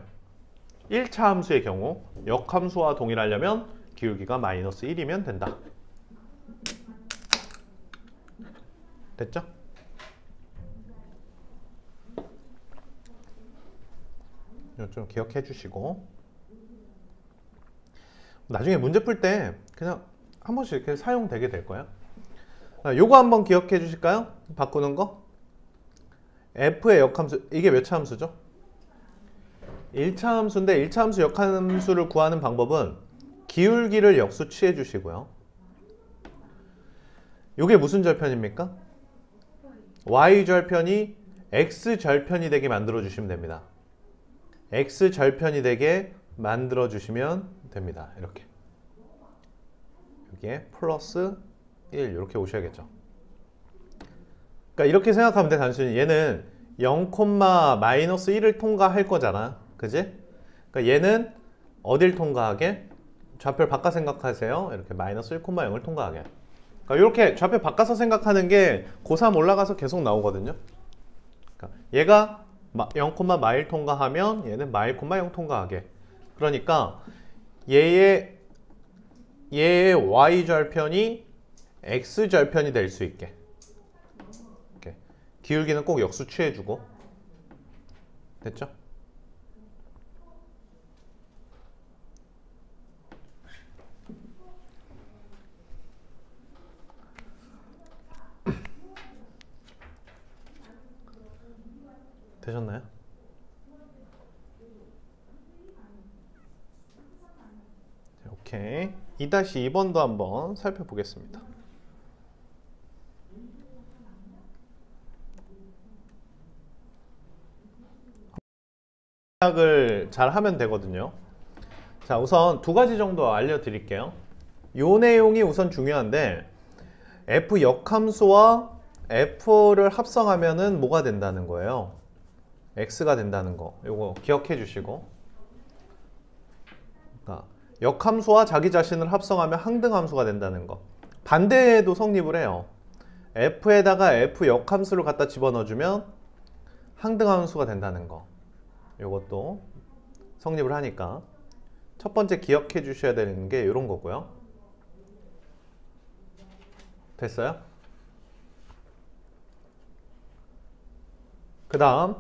1차 함수의 경우 역함수와 동일하려면 기울기가 마이너스 1이면 된다. 됐죠? 이거 좀 기억해 주시고 나중에 문제 풀 때 그냥 한 번씩 이렇게 사용되게 될 거예요. 요거 한번 기억해 주실까요? 바꾸는 거 f의 역함수 이게 몇 차 함수죠? 1차 함수인데 1차 함수 역함수를 구하는 방법은 기울기를 역수 취해 주시고요. 요게 무슨 절편입니까? y절편이 x절편이 되게 만들어 주시면 됩니다. x절편이 되게 만들어 주시면 됩니다. 이렇게 여기에 플러스 1 이렇게 오셔야겠죠. 그러니까 이렇게 생각하면 돼. 단순히 얘는 0, 마이너스 1을 통과할 거잖아. 그지? 그러니까 얘는 어딜 통과하게? 좌표를 바꿔 생각하세요. 이렇게 마이너스 1, 0을 통과하게. 그러니까 이렇게 좌표 바꿔서 생각하는 게 고3 올라가서 계속 나오거든요. 그러니까 얘가 0, 마일 통과하면 얘는 마일, 0 통과하게. 그러니까 얘의 y절편이 x절편이 될 수 있게. 이렇게. 기울기는 꼭 역수 취해주고. 됐죠? 되셨나요? 오케이. 2-2번도 한번 살펴보겠습니다. 생각을 잘 하면 되거든요. 자, 우선 두 가지 정도 알려드릴게요. 요 내용이 우선 중요한데 f 역함수와 f를 합성하면은 뭐가 된다는 거예요? x가 된다는 거. 요거 기억해 주시고. 그러니까 역함수와 자기 자신을 합성하면 항등함수가 된다는 거. 반대에도 성립을 해요. f에다가 f 역함수를 갖다 집어넣어주면 항등함수가 된다는 거. 요것도 성립을 하니까 첫 번째 기억해 주셔야 되는 게 이런 거고요. 됐어요? 그 다음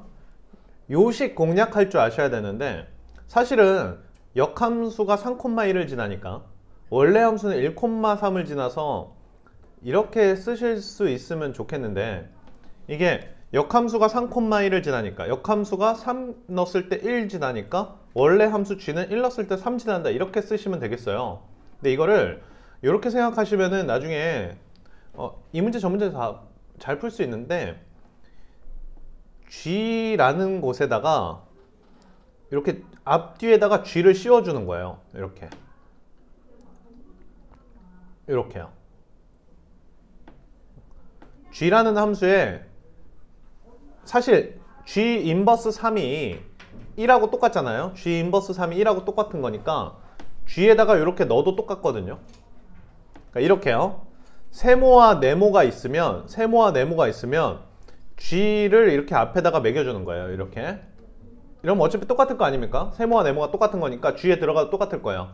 요식 공략할 줄 아셔야 되는데 사실은 역함수가 3,1을 지나니까 원래 함수는 1,3을 지나서 이렇게 쓰실 수 있으면 좋겠는데 이게 역함수가 3,1을 지나니까 역함수가 3 넣었을 때 1 지나니까 원래 함수 g는 1 넣었을 때 3 지난다 이렇게 쓰시면 되겠어요. 근데 이거를 이렇게 생각하시면은 나중에 이 문제 저 문제 다 잘 풀 수 있는데 g라는 곳에다가 이렇게 앞뒤에다가 g를 씌워주는 거예요. 이렇게요. g라는 함수에 사실 g 인버스 3이 1하고 똑같잖아요. g 인버스 3이 1하고 똑같은 거니까 g에다가 이렇게 넣어도 똑같거든요. 그러니까 이렇게요. 세모와 네모가 있으면 g를 이렇게 앞에다가 매겨주는 거예요. 이렇게. 이러면 어차피 똑같을 거 아닙니까? 세모와 네모가 똑같은 거니까 g에 들어가도 똑같을 거예요.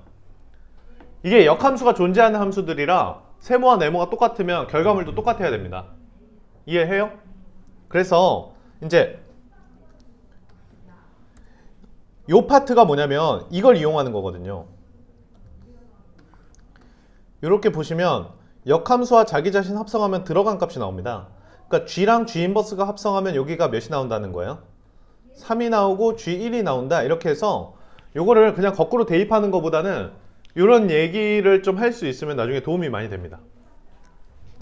이게 역함수가 존재하는 함수들이라 세모와 네모가 똑같으면 결과물도 똑같아야 됩니다. 이해해요? 그래서 이제 요 파트가 뭐냐면 이걸 이용하는 거거든요. 이렇게 보시면 역함수와 자기 자신 합성하면 들어간 값이 나옵니다. 그러니까 g랑 g 인버스가 합성하면 여기가 몇이 나온다는 거예요? 3이 나오고 g1이 나온다. 이렇게 해서 요거를 그냥 거꾸로 대입하는 것보다는 이런 얘기를 좀 할 수 있으면 나중에 도움이 많이 됩니다.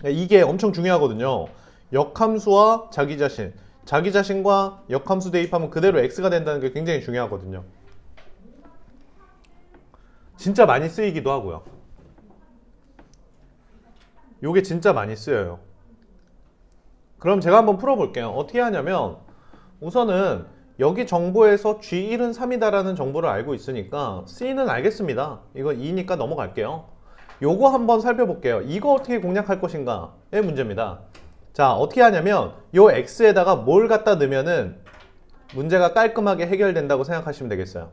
이게 엄청 중요하거든요. 역함수와 자기 자신과 역함수 대입하면 그대로 x가 된다는 게 굉장히 중요하거든요. 진짜 많이 쓰이기도 하고요. 요게 진짜 많이 쓰여요. 그럼 제가 한번 풀어볼게요. 어떻게 하냐면 우선은 여기 정보에서 G1은 3이다 라는 정보를 알고 있으니까 C는 알겠습니다. 이거 2니까 넘어갈게요. 요거 한번 살펴볼게요. 이거 어떻게 공략할 것인가의 문제입니다. 자, 어떻게 하냐면 요 X에다가 뭘 갖다 넣으면은 문제가 깔끔하게 해결된다고 생각하시면 되겠어요.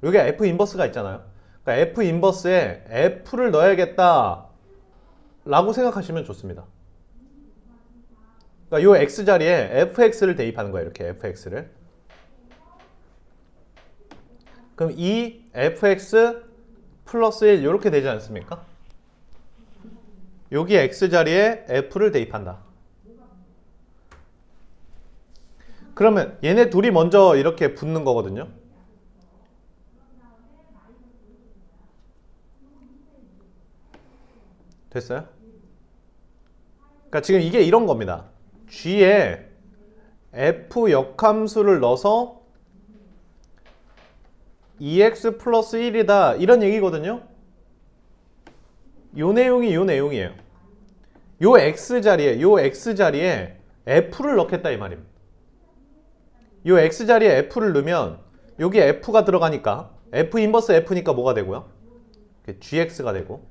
여기 F 인버스가 있잖아요. 그러니까 F 인버스에 F를 넣어야겠다 라고 생각하시면 좋습니다. 그러니까 요 X자리에 fx를 대입하는 거예요. 이렇게 fx를. 그럼 이 fx 플러스 1 이렇게 되지 않습니까? 여기 x자리에 f를 대입한다. 그러면 얘네 둘이 먼저 이렇게 붙는 거거든요. 됐어요? 그러니까 지금 이게 이런 겁니다. G에 f 역함수를 넣어서 2x 플러스 1이다 이런 얘기거든요. 요 내용이 요 내용이에요. 요 x자리에 f를 넣겠다 이 말입니다. 요 x자리에 f를 넣으면 여기 f가 들어가니까 f 인버스 f니까 뭐가 되고요? gx가 되고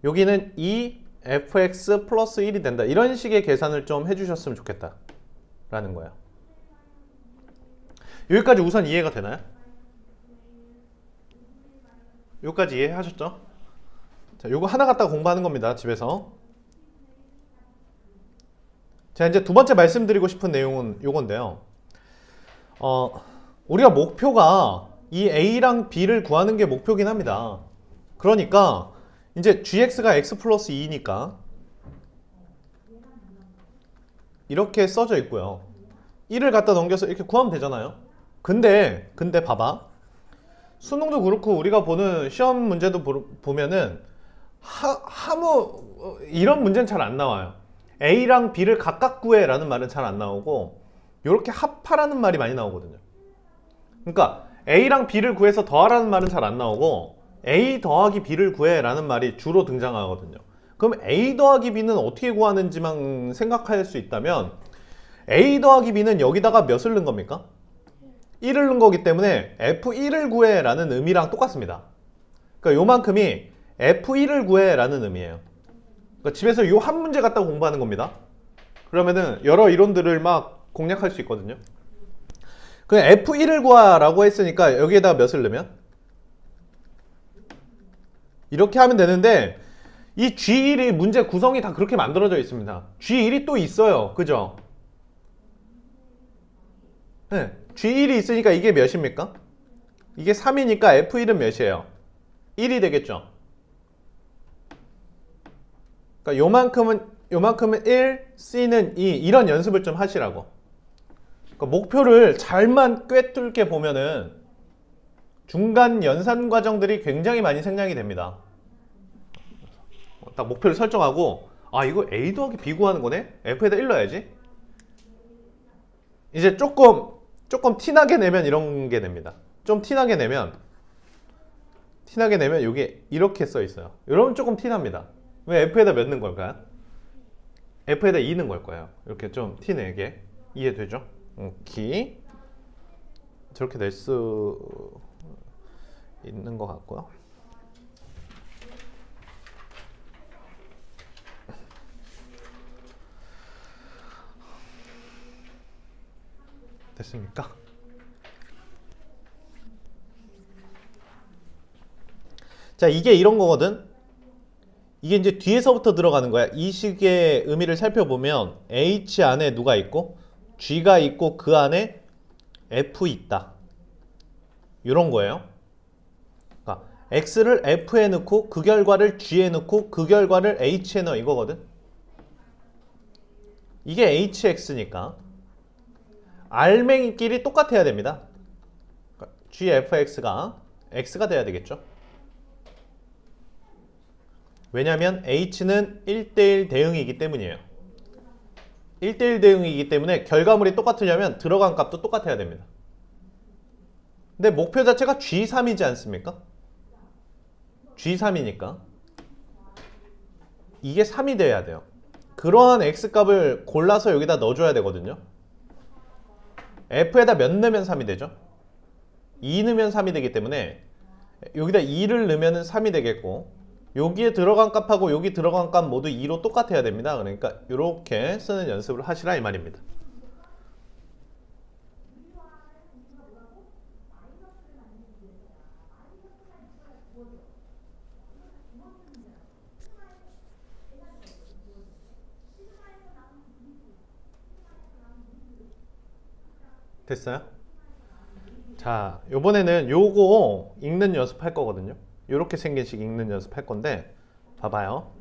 여기는 2fx 플러스 1이 된다. 이런 식의 계산을 좀 해주셨으면 좋겠다 라는 거예요. 여기까지 우선 이해가 되나요? 여기까지 이해하셨죠? 자, 요거 하나 갖다가 공부하는 겁니다. 집에서. 자, 이제 두 번째 말씀드리고 싶은 내용은 요건데요. 우리가 목표가 이 A랑 B를 구하는 게 목표긴 합니다. 그러니까 이제 gx가 x 플러스 2니까 이렇게 써져 있고요. 1을 갖다 넘겨서 이렇게 구하면 되잖아요. 근데 봐봐. 수능도 그렇고 우리가 보는 시험 문제도 보면은 이런 문제는 잘 안 나와요. A랑 B를 각각 구해 라는 말은 잘 안 나오고 이렇게 합하라는 말이 많이 나오거든요. 그러니까 A랑 B를 구해서 더하라는 말은 잘 안 나오고 A 더하기 B를 구해 라는 말이 주로 등장하거든요. 그럼 A 더하기 B는 어떻게 구하는지만 생각할 수 있다면 A 더하기 B는 여기다가 몇을 넣은 겁니까? 1을 넣은 거기 때문에 F1을 구해 라는 의미랑 똑같습니다. 그러니까 요만큼이 F1을 구해 라는 의미예요. 그러니까 집에서 요 한 문제 갖다 공부하는 겁니다. 그러면은 여러 이론들을 막 공략할 수 있거든요. 그냥 F1을 구하라고 했으니까 여기에다가 몇을 넣으면? 이렇게 하면 되는데 이 G1이 문제 구성이 다 그렇게 만들어져 있습니다. G1이 또 있어요. 그죠? 네. G1이 있으니까 이게 몇입니까? 이게 3이니까 F1은 몇이에요? 1이 되겠죠? 그러니까 요만큼은 1, C는 2 이런 연습을 좀 하시라고. 그러니까 목표를 잘만 꿰뚫게 보면은 중간 연산 과정들이 굉장히 많이 생략이 됩니다. 딱 목표를 설정하고 아 이거 A 더하기 B 구하는 거네? F에다 1 넣어야지. 이제 조금 티나게 내면 이런 게 됩니다. 좀 티나게 내면 이게 이렇게 써 있어요. 여러분 조금 티납니다. 왜 F에다 몇 넣은 걸까요? F에다 2 넣은 걸 거예요. 이렇게 좀 티내게. 이해되죠? 오케이. 저렇게 낼 수 있는 것 같고요. 됐습니까? 자, 이게 이런 거거든. 이게 이제 뒤에서부터 들어가는 거야. 이 식의 의미를 살펴보면 H 안에 누가 있고 G가 있고 그 안에 F 있다. 이런 거예요. 그러니까 X를 F에 넣고 그 결과를 G에 넣고 그 결과를 H에 넣어 이거거든. 이게 HX니까 알맹이끼리 똑같아야 됩니다. 그러니까 GFX가 X가 돼야 되겠죠. 왜냐하면 H는 1대1 대응이기 때문이에요. 1대1 대응이기 때문에 결과물이 똑같으려면 들어간 값도 똑같아야 됩니다. 근데 목표 자체가 G3이지 않습니까? G3이니까 이게 3이 돼야 돼요. 그러한 X값을 골라서 여기다 넣어줘야 되거든요. F에다 몇 넣으면 3이 되죠? 2 넣으면 3이 되기 때문에 여기다 2를 넣으면 3이 되겠고 여기에 들어간 값하고 여기 들어간 값 모두 2로 똑같아야 됩니다. 그러니까 이렇게 쓰는 연습을 하시라 이 말입니다. 됐어요? 자, 요번에는 요거 읽는 연습할 거거든요. 요렇게 생긴 식 읽는 연습할 건데 봐봐요.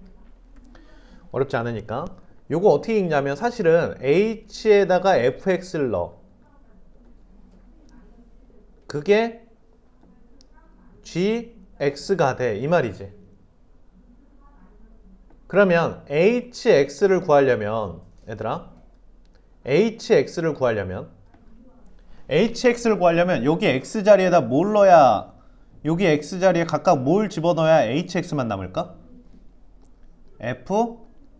어렵지 않으니까. 요거 어떻게 읽냐면 사실은 H에다가 fx를 넣어. 그게 gx가 돼 이 말이지. 그러면 hx를 구하려면 얘들아 hx를 구하려면 여기 x자리에다 뭘 넣어야 여기 x자리에 각각 뭘 집어넣어야 hx만 남을까? f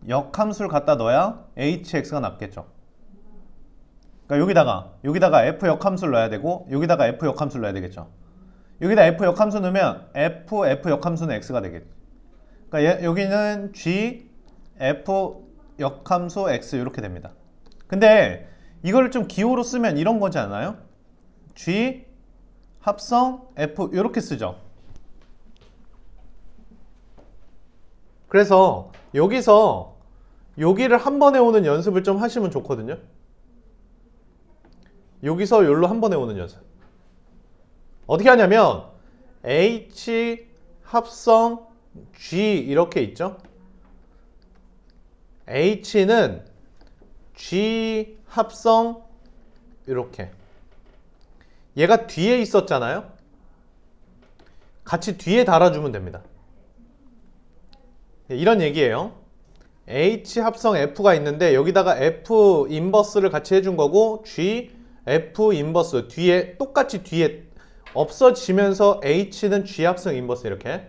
역함수를 갖다 넣어야 hx가 남겠죠. 그러니까 여기다가 f 역함수를 넣어야 되고 여기다가 f 역함수를 넣어야 되겠죠. 여기다 f 역함수 넣으면 f 역함수는 x가 되겠죠. 그러니까 여기는 g f 역함수 x 이렇게 됩니다. 근데 이걸 좀 기호로 쓰면 이런 거지 않아요? g 합성 f 이렇게 쓰죠. 그래서 여기서 여기를 한 번에 오는 연습을 좀 하시면 좋거든요. 여기서 여기로 한 번에 오는 연습 어떻게 하냐면 h 합성 g 이렇게 있죠. h는 g 합성 이렇게 얘가 뒤에 있었잖아요. 같이 뒤에 달아주면 됩니다. 이런 얘기예요. h 합성 f가 있는데 여기다가 f 인버스를 같이 해준 거고 g f 인버스 뒤에 똑같이 뒤에 없어지면서 h는 g 합성 인버스 이렇게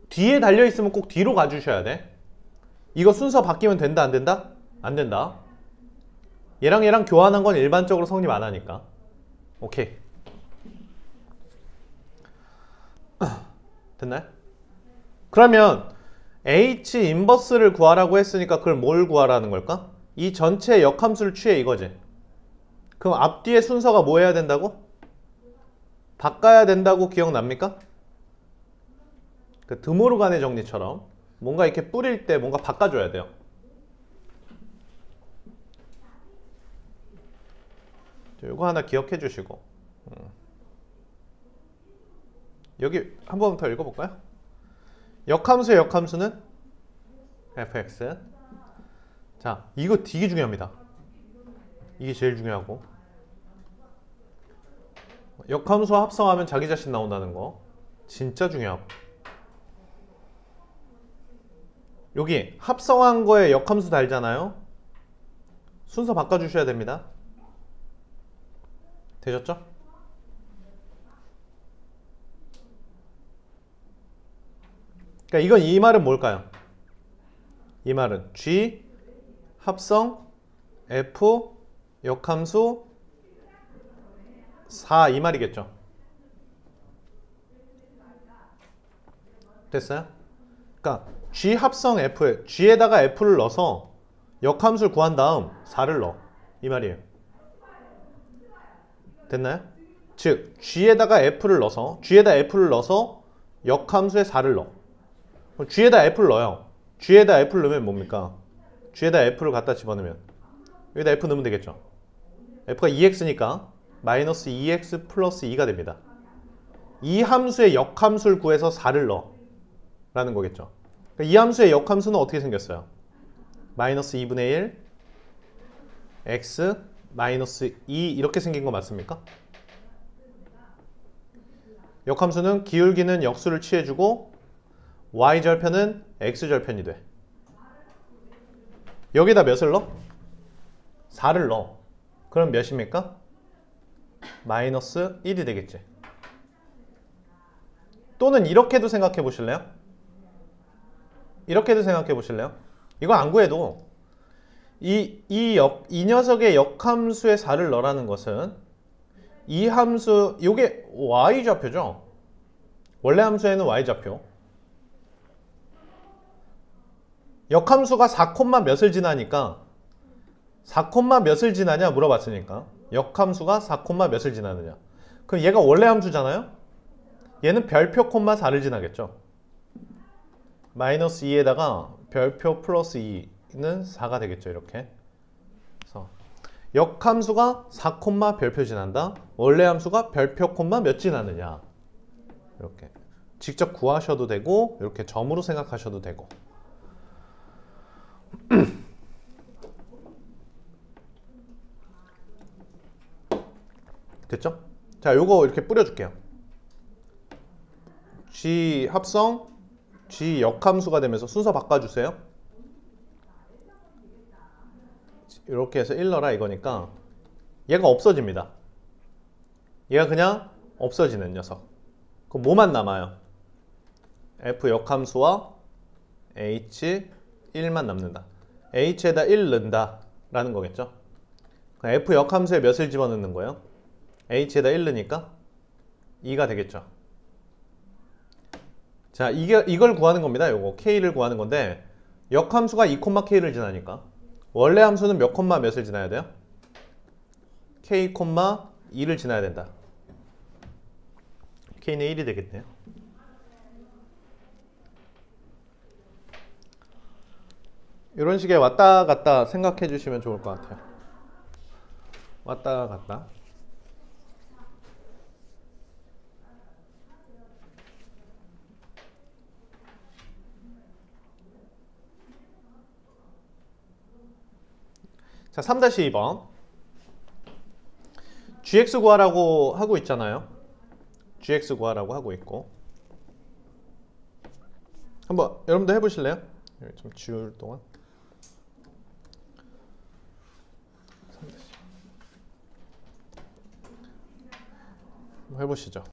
뒤에 달려있으면 꼭 뒤로 가주셔야 돼. 이거 순서 바뀌면 된다 안 된다? 안 된다. 얘랑 교환한 건 일반적으로 성립 안 하니까. 오케이. 됐나요? 그러면 h 인버스를 구하라고 했으니까 그걸 뭘 구하라는 걸까? 이 전체 역함수를 취해 이거지. 그럼 앞뒤의 순서가 뭐 해야 된다고? 바꿔야 된다고 기억납니까? 그 드모르간의 정리처럼 뭔가 이렇게 뿌릴 때 뭔가 바꿔줘야 돼요. 이거 하나 기억해 주시고 여기 한 번 더 읽어볼까요? 역함수의 역함수는 fx. 자, 이거 되게 중요합니다. 이게 제일 중요하고 역함수 합성하면 자기 자신 나온다는 거 진짜 중요하고 여기 합성한 거에 역함수 달잖아요. 순서 바꿔주셔야 됩니다. 되셨죠? 그러니까 이 말은 뭘까요? 이 말은 G 합성 F 역함수 4 이 말이겠죠. 됐어요? 그러니까 G 합성 F에 G에다가 F를 넣어서 역함수를 구한 다음 4를 넣어 이 말이에요. 됐나요? 즉 G에다가 F를 넣어서 역함수에 4를 넣어. G에다 F를 넣어요. G에다 F를 넣으면 뭡니까? G에다 F를 갖다 집어넣으면 여기다 F 넣으면 되겠죠. F가 2x니까 마이너스 2x 플러스 2가 됩니다. 이 함수의 역함수를 구해서 4를 넣어 라는 거겠죠. 이 함수의 역함수는 어떻게 생겼어요? 마이너스 2분의 1 x 마이너스 2 이렇게 생긴 거 맞습니까? 역함수는 기울기는 역수를 취해주고 y절편은 x절편이 돼. 여기다 몇을 넣어? 4를 넣어. 그럼 몇입니까? 마이너스 1이 되겠지. 또는 이렇게도 생각해 보실래요? 이렇게도 생각해 보실래요? 이거 안 구해도 이 녀석의 역함수에 4를 넣으라는 것은 이 함수, 이게 y좌표죠. 원래 함수에는 y좌표. 역함수가 4, 몇을 지나니까 4, 몇을 지나냐 물어봤으니까 역함수가 4, 몇을 지나느냐. 그럼 얘가 원래 함수잖아요. 얘는 별표, 4를 지나겠죠. 마이너스 2에다가 별표 플러스 2는 4가 되겠죠. 이렇게. 그래서 역함수가 4, 별표 지난다. 원래 함수가 별표, 몇 지나느냐. 이렇게 직접 구하셔도 되고 이렇게 점으로 생각하셔도 되고. 됐죠? 자, 요거 이렇게 뿌려줄게요. G 합성 G 역함수가 되면서 순서 바꿔주세요. 이렇게 해서 1 넣어라 이거니까 얘가 없어집니다. 얘가 그냥 없어지는 녀석. 그럼 뭐만 남아요? f 역함수와 h 1만 남는다. h에다 1 넣는다 라는 거겠죠. f 역함수에 몇을 집어넣는 거예요? h에다 1 넣으니까 2가 되겠죠. 자, 이걸 구하는 겁니다. 요거 k를 구하는 건데 역함수가 2k를 지나니까 원래 함수는 몇 콤마 몇을 지나야 돼요? k, 2를 지나야 된다. k는 1이 되겠네요. 이런 식의 왔다 갔다 생각해 주시면 좋을 것 같아요. 왔다 갔다. 자, 3-2번. gx 구하라고 하고 있잖아요. gx 구하라고 하고 있고. 한번 여러분들 해보실래요? 좀 지울 동안. 한번 해보시죠.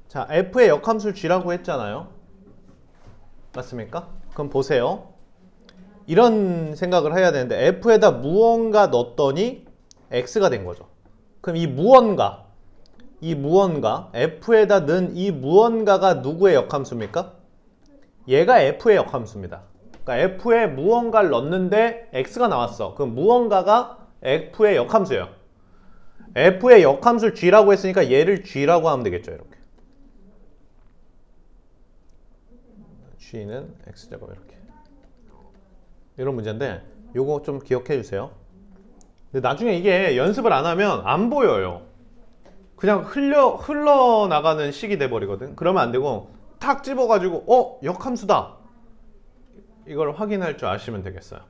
자, f의 역함수를 g라고 했잖아요. 맞습니까? 그럼 보세요. 이런 생각을 해야 되는데 f에다 무언가 넣었더니 x가 된 거죠. 그럼 이 무언가 f에다 넣은 이 무언가가 누구의 역함수입니까? 얘가 f의 역함수입니다. 그러니까 f에 무언가를 넣었는데 x가 나왔어. 그럼 무언가가 f의 역함수예요. f의 역함수를 g라고 했으니까 얘를 g라고 하면 되겠죠. 이렇게 g는 x제곱 이렇게 이런 문제인데 요거 좀 기억해 주세요. 근데 나중에 이게 연습을 안 하면 안 보여요. 그냥 흘러나가는 식이 돼버리거든. 그러면 안 되고 탁 집어가지고 역함수다 이걸 확인할 줄 아시면 되겠어요.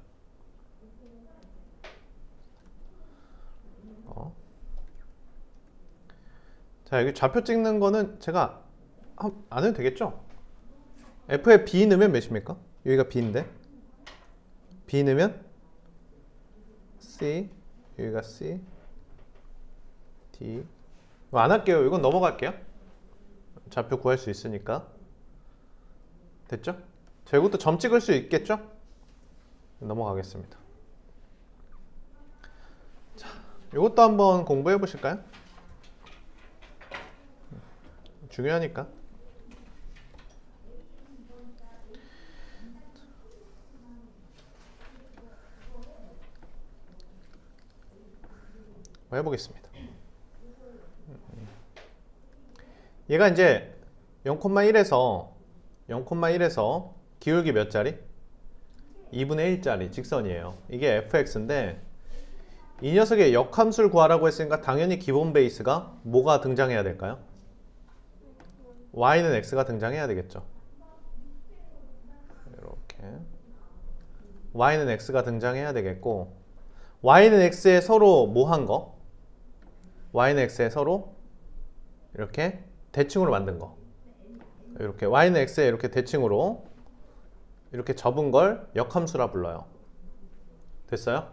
자, 여기 좌표 찍는 거는 제가 안 해도 되겠죠? f에 b 넣으면 몇입니까? 여기가 b인데 b 넣으면 c, 여기가 c, d. 안 할게요. 이건 넘어갈게요. 좌표 구할 수 있으니까. 됐죠? 자, 이것도 점 찍을 수 있겠죠? 넘어가겠습니다. 자, 이것도 한번 공부해 보실까요? 중요하니까. 해보겠습니다. 얘가 이제 0,1에서 기울기 몇 자리? 2분의 1짜리 직선이에요. 이게 fx인데 이 녀석의 역함수를 구하라고 했으니까 당연히 기본 베이스가 뭐가 등장해야 될까요? y는 x가 등장해야 되겠죠. 이렇게 y는 x가 등장해야 되겠고 y는 x에 서로 뭐 한 거? y는 x에 서로 이렇게 대칭으로 만든 거. 이렇게 y는 x에 이렇게 대칭으로 이렇게 접은 걸 역함수라 불러요. 됐어요?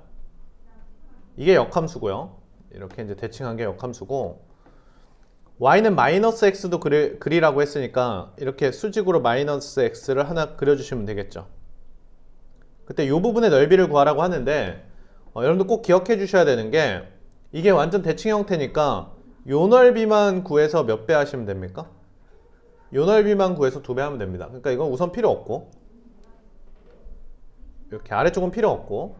이게 역함수고요. 이렇게 이제 대칭한 게 역함수고 y는 마이너스 x도 그리라고 했으니까 이렇게 수직으로 마이너스 x를 하나 그려주시면 되겠죠. 그때 이 부분의 넓이를 구하라고 하는데 여러분들 꼭 기억해 주셔야 되는 게 이게 완전 대칭 형태니까 요 넓이만 구해서 몇 배 하시면 됩니까? 요 넓이만 구해서 2배 하면 됩니다. 그러니까 이건 우선 필요 없고 이렇게 아래쪽은 필요 없고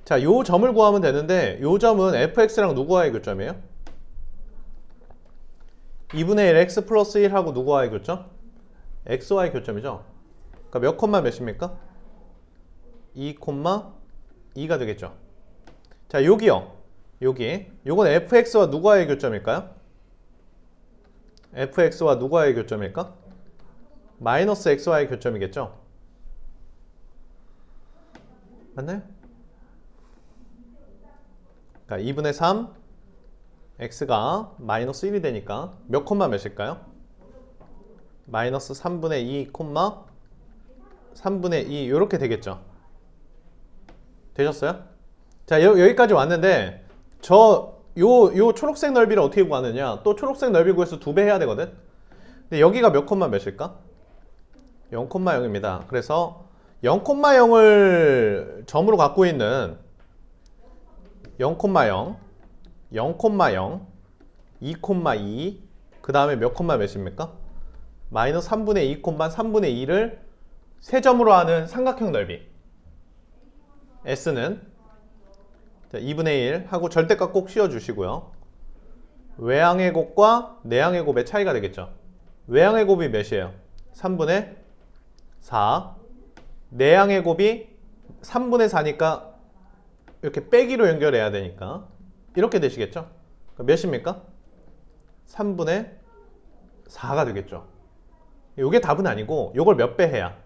자, 요 점을 구하면 되는데 요 점은 fx랑 누구와의 교점이에요? 2분의 1 x 플러스 1하고 누구와의 교점? x와의 교점이죠. 그러니까 몇 콤마 몇입니까? 2,2가 되겠죠. 자, 여기요. 여기. 요건 fx와 누구와의 교점일까요? fx와 누구와의 교점일까? 마이너스 x와의 교점이겠죠. 맞나요? 그러니까 2분의 3 x가 마이너스 1이 되니까 몇 콤마 몇일까요? 마이너스 3분의 2 콤마 3분의 2 이렇게 되겠죠. 되셨어요? 자, 여기까지 왔는데 요 초록색 넓이를 어떻게 구하느냐? 또 초록색 넓이 구해서 2배 해야 되거든? 근데 여기가 몇 콤마 몇일까? 0,0입니다. 그래서 0,0을 점으로 갖고 있는 0,0, 0,0, 2,2, 그 다음에 몇 콤마 몇입니까? 마이너스 3분의 2, 3분의 2를 세 점으로 하는 삼각형 넓이 S는 2분의 1 하고 절대값 꼭 씌워주시고요. 외항의 곱과 내항의 곱의 차이가 되겠죠. 외항의 곱이 몇이에요? 3분의 4. 내항의 곱이 3분의 4니까 이렇게 빼기로 연결해야 되니까 이렇게 되시겠죠? 몇입니까? 3분의 4가 되겠죠. 이게 답은 아니고 이걸 몇 배 해야?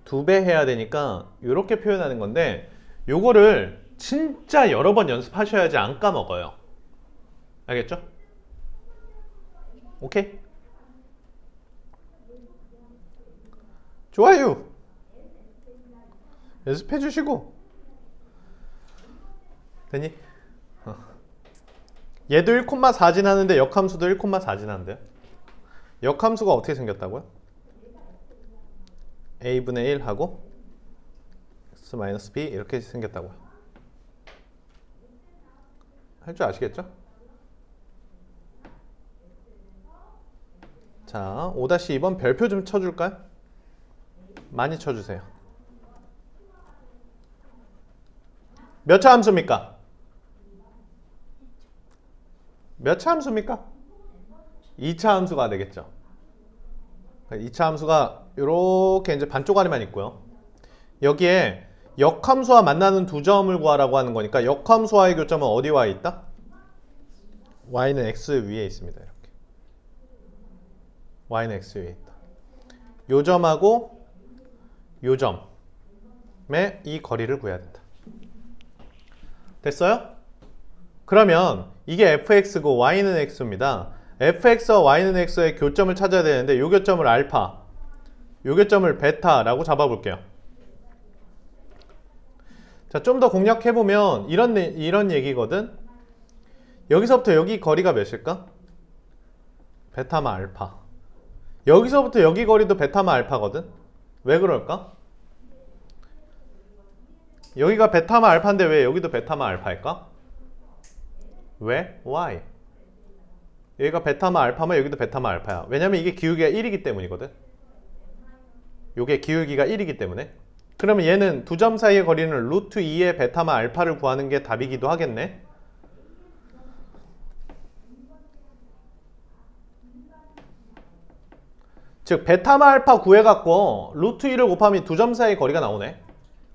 2배 해야 되니까 이렇게 표현하는 건데 요거를 진짜 여러 번 연습하셔야지 안 까먹어요. 알겠죠? 오케이? 좋아요. 연습해 주시고. 됐니? 얘도 1,4 지나는데 역함수도 1,4 지나는데요. 역함수가 어떻게 생겼다고요? a분의 1 하고 x-b 이렇게 생겼다고요. 할 줄 아시겠죠? 자, 5-2번 별표 좀 쳐줄까요? 많이 쳐주세요. 몇 차 함수입니까? 몇 차 함수입니까? 2차 함수가 되겠죠. 2차 함수가 이렇게 이제 반쪽짜리만 있고요. 여기에 역함수와 만나는 두 점을 구하라고 하는 거니까 역함수와의 교점은 어디와 있다? y는 x 위에 있습니다. 이렇게 y는 x 위에 있다. 요 점하고 요 점의 이 거리를 구해야 된다. 됐어요? 그러면 이게 fx고 y는 x입니다. fx와 y는 x의 교점을 찾아야 되는데 요 교점을 알파, 요 교점을 베타라고 잡아볼게요. 자, 좀 더 공략해보면 이런 얘기거든. 여기서부터 여기 거리가 몇일까? 베타마 알파. 여기서부터 여기 거리도 베타마 알파거든. 왜 그럴까? 여기가 베타마 알파인데 왜 여기도 베타마 알파일까? 왜? Why? 여기가 베타마 알파면 여기도 베타마 알파야. 왜냐면 이게 기울기가 1이기 때문이거든. 요게 기울기가 1이기 때문에. 그러면 얘는 두 점 사이의 거리는 루트 2의 베타마 알파를 구하는 게 답이기도 하겠네. 즉 베타마 알파 구해갖고 루트 2를 곱하면 두 점 사이의 거리가 나오네.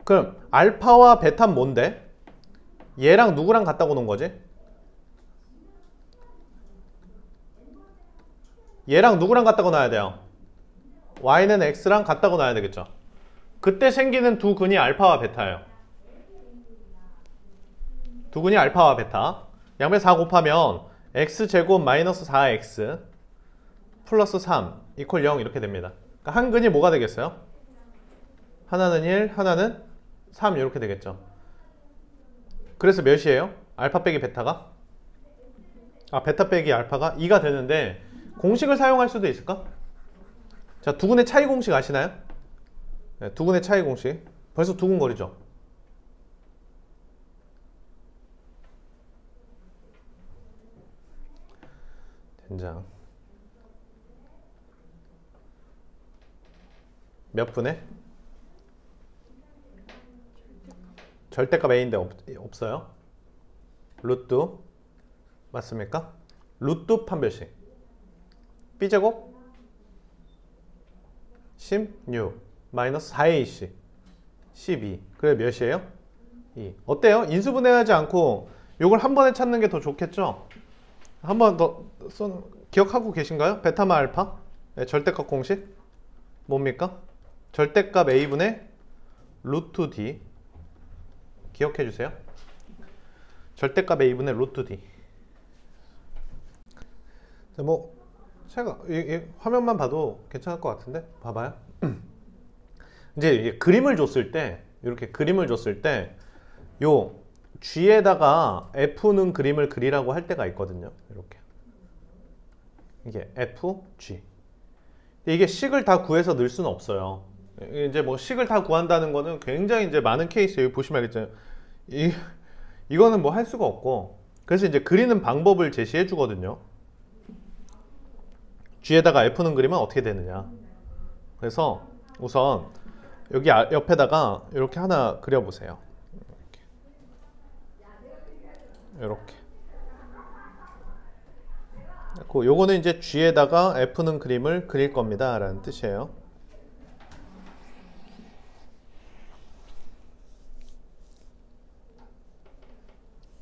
그럼 알파와 베타는 뭔데? 얘랑 누구랑 같다고 놓은 거지? 얘랑 누구랑 같다고 놔야 돼요? y는 x랑 같다고 놔야 되겠죠. 그때 생기는 두 근이 알파와 베타예요. 두 근이 알파와 베타. 양변 4 곱하면 x제곱 마이너스 4x 플러스 3 이퀄 0 이렇게 됩니다. 그러니까 한 근이 뭐가 되겠어요? 하나는 1, 하나는 3 이렇게 되겠죠. 그래서 몇이에요? 알파 빼기 베타가? 베타 빼기 알파가 2가 되는데 공식을 사용할 수도 있을까? 자, 두근의 차이 공식 아시나요? 네, 두근의 차이 공식. 벌써 두근거리죠? 된장. 몇 분에? 절대값 a인데 없어요? 루트 맞습니까? 루트 판별식 b제곱 16 마이너스 4ac 12 그래 몇이에요? 2 어때요? 인수분해하지 않고 요걸 한 번에 찾는 게 더 좋겠죠? 한 번 더 기억하고 계신가요? 베타마 알파 네, 절대값 공식 뭡니까? 절대값 a분의 루트 d 기억해 주세요. 절대값 a분의 루트 d. 뭐 제가 이 화면만 봐도 괜찮을 것 같은데 봐봐요. 이제 그림을 줬을 때 이렇게 그림을 줬을 때 요 G에다가 F는 그림을 그리라고 할 때가 있거든요. 이렇게. 이게 F, G. 이게 식을 다 구해서 넣을 수는 없어요. 이제 뭐 식을 다 구한다는 거는 굉장히 이제 많은 케이스, 여기 보시면 알겠잖아요. 이거는 뭐 할 수가 없고. 그래서 이제 그리는 방법을 제시해 주거든요. G에다가 F는 그리면 어떻게 되느냐. 그래서 우선 여기 옆에다가 이렇게 하나 그려보세요. 이렇게. 요거는 이제 G에다가 F는 그림을 그릴 겁니다 라는 뜻이에요.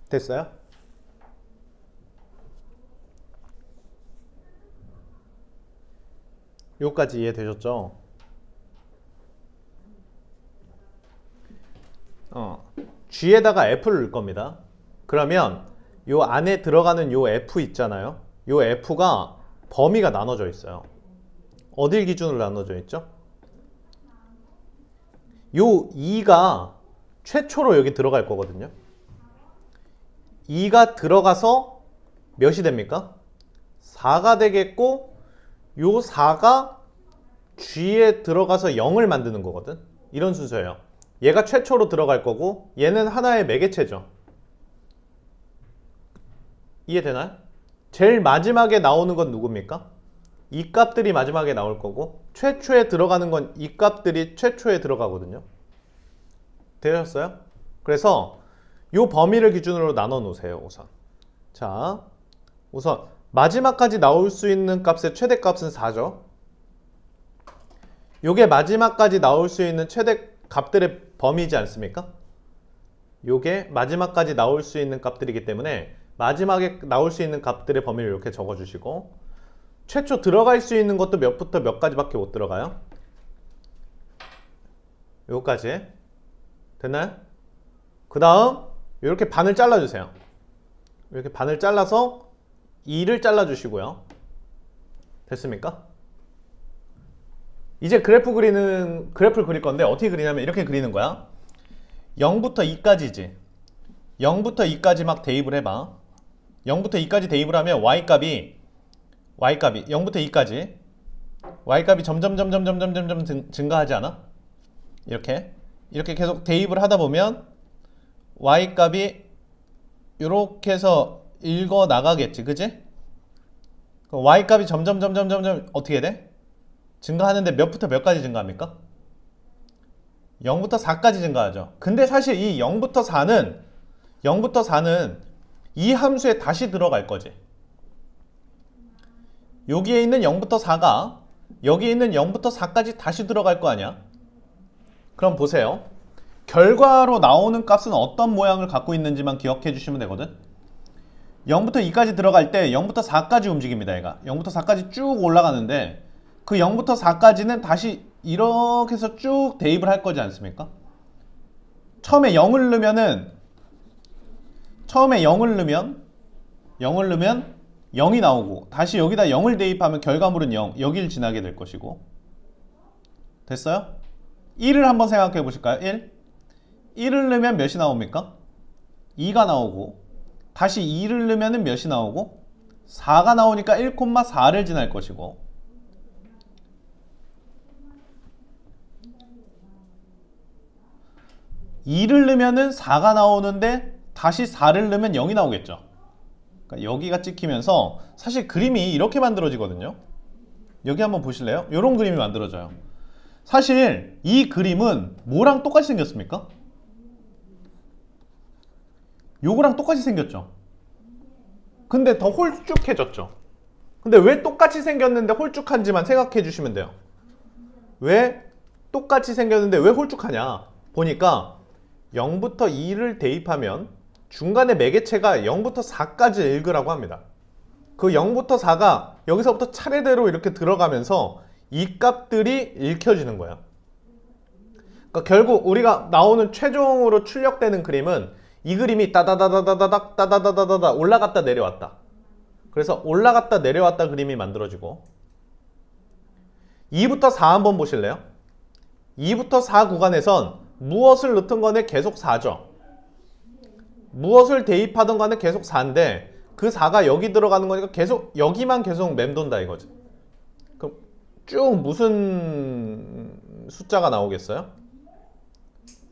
됐어요? 요까지 이해되셨죠? G에다가 F를 넣을 겁니다. 그러면 요 안에 들어가는 요 F 있잖아요. 요 F가 범위가 나눠져 있어요. 어딜 기준으로 나눠져 있죠? 요 2가 최초로 여기 들어갈 거거든요. 2가 들어가서 몇이 됩니까? 4가 되겠고, 요 4가 G에 들어가서 0을 만드는 거거든. 이런 순서예요. 얘가 최초로 들어갈 거고, 얘는 하나의 매개체죠. 이해되나요? 제일 마지막에 나오는 건 누굽니까? 이 값들이 마지막에 나올 거고, 최초에 들어가는 건 이 값들이 최초에 들어가거든요. 되셨어요? 그래서 요 범위를 기준으로 나눠 놓으세요. 우선. 자, 우선 마지막까지 나올 수 있는 값의 최대값은 4죠. 요게 마지막까지 나올 수 있는 최대 값들의 범위이지 않습니까? 요게 마지막까지 나올 수 있는 값들이기 때문에 마지막에 나올 수 있는 값들의 범위를 이렇게 적어주시고, 최초 들어갈 수 있는 것도 몇부터 몇 가지밖에 못 들어가요. 요거까지 됐나요? 그 다음 이렇게 반을 잘라주세요. 이렇게 반을 잘라서 2를 잘라주시고요. 됐습니까? 이제 그래프를 그릴 건데 어떻게 그리냐면 이렇게 그리는 거야. 0부터 2까지지. 0부터 2까지 막 대입을 해봐. 0부터 2까지 대입을 하면 y값이 0부터 2까지 y값이 점점 증가하지 않아? 이렇게 계속 대입을 하다 보면 y값이 이렇게 해서 읽어 나가겠지, 그지? y값이 점점 어떻게 돼? 증가하는데 몇부터 몇까지 증가합니까? 0부터 4까지 증가하죠. 근데 사실 이 0부터 4는 이 함수에 다시 들어갈 거지. 여기에 있는 0부터 4가 여기에 있는 0부터 4까지 다시 들어갈 거 아니야? 그럼 보세요. 결과로 나오는 값은 어떤 모양을 갖고 있는지만 기억해 주시면 되거든. 0부터 2까지 들어갈 때 0부터 4까지 움직입니다. 얘가 0부터 4까지 쭉 올라가는데 그 0부터 4까지는 다시 이렇게 해서 쭉 대입을 할 거지 않습니까? 처음에 0을 넣으면 0이 나오고, 다시 여기다 0을 대입하면 결과물은 0, 여기를 지나게 될 것이고. 됐어요? 1을 한번 생각해 보실까요? 1을 넣으면 몇이 나옵니까? 2가 나오고, 다시 2를 넣으면 몇이 나오고, 4가 나오니까 1,4를 지날 것이고, 2를 넣으면 4가 나오는데 다시 4를 넣으면 0이 나오겠죠. 그러니까 여기가 찍히면서 사실 그림이 이렇게 만들어지거든요. 여기 한번 보실래요? 이런 그림이 만들어져요. 사실 이 그림은 뭐랑 똑같이 생겼습니까? 요거랑 똑같이 생겼죠. 근데 더 홀쭉해졌죠. 근데 왜 똑같이 생겼는데 홀쭉한지만 생각해 주시면 돼요. 왜 똑같이 생겼는데 왜 홀쭉하냐? 보니까 0부터 2를 대입하면 중간에 매개체가 0부터 4까지 읽으라고 합니다. 그 0부터 4가 여기서부터 차례대로 이렇게 들어가면서 이 값들이 읽혀지는 거예요. 그러니까 결국 우리가 나오는 최종으로 출력되는 그림은 이 그림이 따다다다다닥 올라갔다 내려왔다. 그래서 올라갔다 내려왔다 그림이 만들어지고, 2부터 4 한번 보실래요? 2부터 4 구간에선 무엇을 넣든 간에 계속 4죠. 무엇을 대입하던 간에 계속 4인데 그 4가 여기 들어가는 거니까 계속 여기만 계속 맴돈다 이거지. 그럼 쭉 무슨 숫자가 나오겠어요?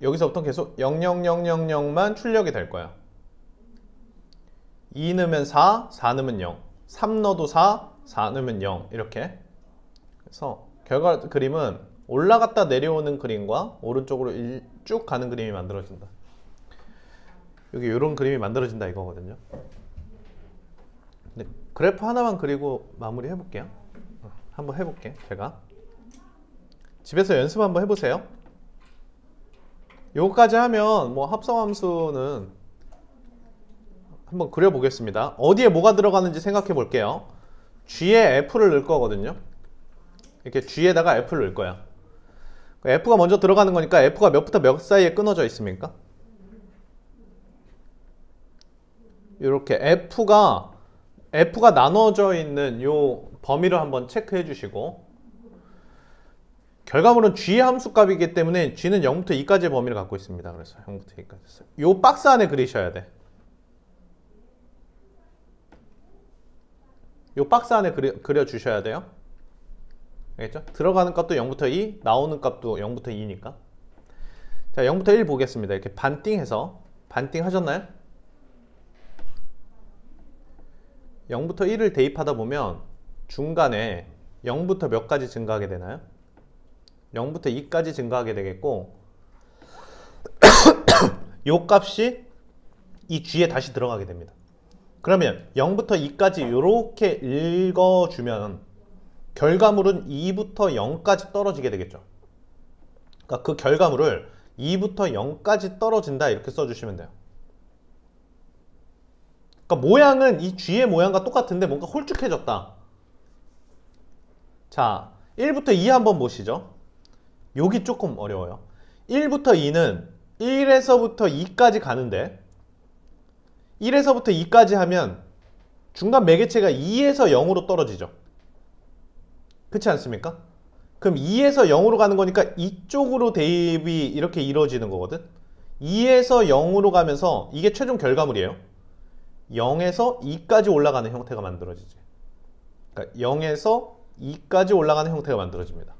여기서부터 계속 00000만 출력이 될 거야. 2 넣으면 4, 4 넣으면 0, 3 넣어도 4, 4 넣으면 0 이렇게. 그래서 결과 그림은 올라갔다 내려오는 그림과 오른쪽으로 쭉 가는 그림이 만들어진다. 여기 이런 그림이 만들어진다 이거거든요. 근데 그래프 하나만 그리고 마무리 해볼게요. 한번 해볼게. 제가 집에서 연습 한번 해보세요. 요거까지 하면 뭐 합성함수는 한번 그려보겠습니다. 어디에 뭐가 들어가는지 생각해 볼게요. G에 F를 넣을 거거든요. 이렇게 G에다가 F를 넣을 거야. F가 먼저 들어가는 거니까 F가 몇부터 몇 사이에 끊어져 있습니까? 이렇게 F가 나눠져 있는 요 범위를 한번 체크해 주시고, 결과물은 G의 함수값이기 때문에 G는 0부터 2까지의 범위를 갖고 있습니다. 그래서 0부터 2까지 요 박스 안에 그리셔야 돼. 요 박스 안에 그려주셔야 돼요. 알겠죠? 들어가는 값도 0부터 2, 나오는 값도 0부터 2니까. 자, 0부터 1 보겠습니다. 이렇게 반띵해서, 반띵 하셨나요? 0부터 1을 대입하다 보면 중간에 0부터 몇 가지 증가하게 되나요? 0부터 2까지 증가하게 되겠고, 요 값이 이 G에 다시 들어가게 됩니다. 그러면 0부터 2까지 이렇게 읽어주면 결과물은 2부터 0까지 떨어지게 되겠죠. 그러니까 그 결과물을 2부터 0까지 떨어진다 이렇게 써주시면 돼요. 그러니까 모양은 이 G의 모양과 똑같은데 뭔가 홀쭉해졌다. 자, 1부터 2 한번 보시죠. 여기 조금 어려워요. 1부터 2는 1에서부터 2까지 가는데 1에서부터 2까지 하면 중간 매개체가 2에서 0으로 떨어지죠. 그렇지 않습니까? 그럼 2에서 0으로 가는 거니까 이쪽으로 대입이 이렇게 이루어지는 거거든. 2에서 0으로 가면서 이게 최종 결과물이에요. 0에서 2까지 올라가는 형태가 만들어지지. 그러니까 0에서 2까지 올라가는 형태가 만들어집니다.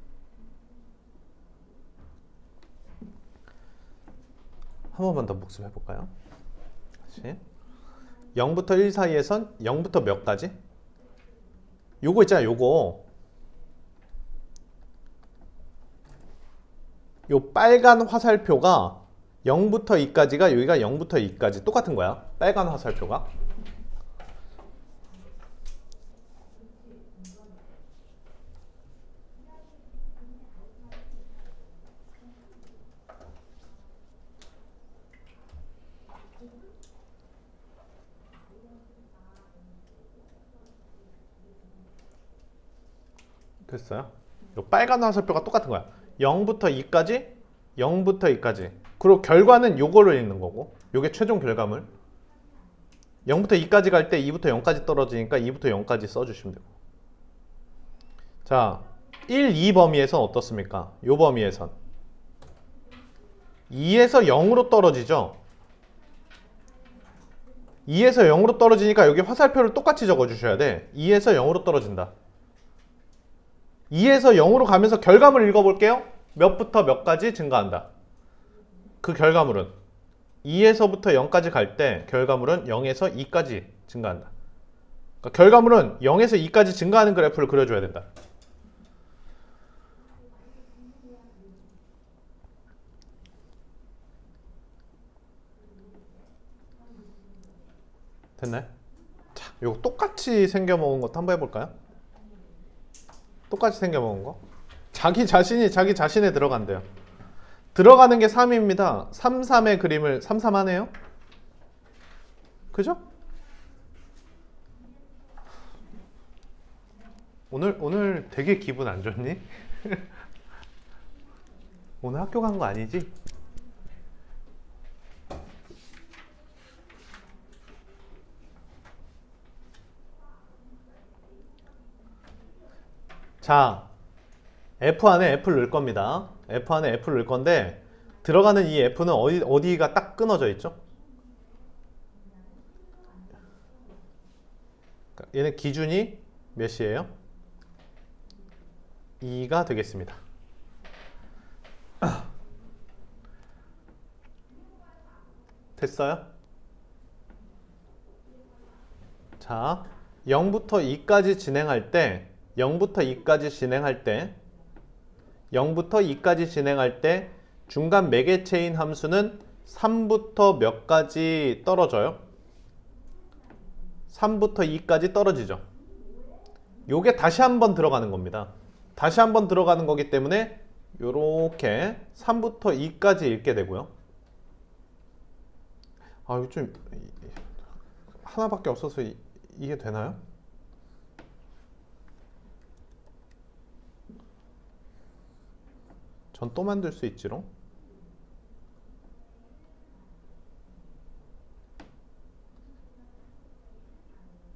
한 번만 더 복습해 볼까요? 다시. 0부터 1 사이에선 0부터 몇 가지? 요거 있잖아요. 요거. 요 빨간 화살표가 0부터 2까지가 여기가 0부터 2까지 똑같은 거야. 빨간 화살표가. 됐어요? 요 빨간 화살표가 똑같은 거야. 0부터 2까지, 0부터 2까지. 그리고 결과는 요거를 읽는 거고, 요게 최종 결과물. 0부터 2까지 갈 때 2부터 0까지 떨어지니까 2부터 0까지 써주시면 되고. 자, 1, 2 범위에선 어떻습니까? 요 범위에선 2에서 0으로 떨어지죠? 2에서 0으로 떨어지니까 여기 화살표를 똑같이 적어주셔야 돼. 2에서 0으로 떨어진다. 2에서 0으로 가면서 결과물 읽어볼게요. 몇부터 몇까지 증가한다. 그 결과물은 2에서부터 0까지 갈 때 결과물은 0에서 2까지 증가한다. 그러니까 결과물은 0에서 2까지 증가하는 그래프를 그려줘야 된다. 됐나요? 자, 요거 똑같이 생겨먹은 것도 한번 해볼까요? 똑같이 생겨먹은 거. 자기 자신에 들어간대요. 들어가는 게 3입니다. 3, 3의 그림을 3, 3 하네요. 그죠? 오늘 되게 기분 안 좋니? 오늘 학교 간 거 아니지? 자, F 안에 F를 넣을 겁니다. F 안에 F를 넣을 건데 들어가는 이 F는 어디가 딱 끊어져 있죠? 얘는 기준이 몇이에요? 2가 되겠습니다. 됐어요? 자, 0부터 2까지 진행할 때 0부터 2까지 진행할 때 중간 매개체인 함수는 3부터 몇 가지 떨어져요? 3부터 2까지 떨어지죠. 요게 다시 한번 들어가는 겁니다. 다시 한번 들어가는 거기 때문에 요렇게 3부터 2까지 읽게 되고요. 아, 이거 좀 하나밖에 없어서 이게 되나요? 전 또 만들 수 있지롱.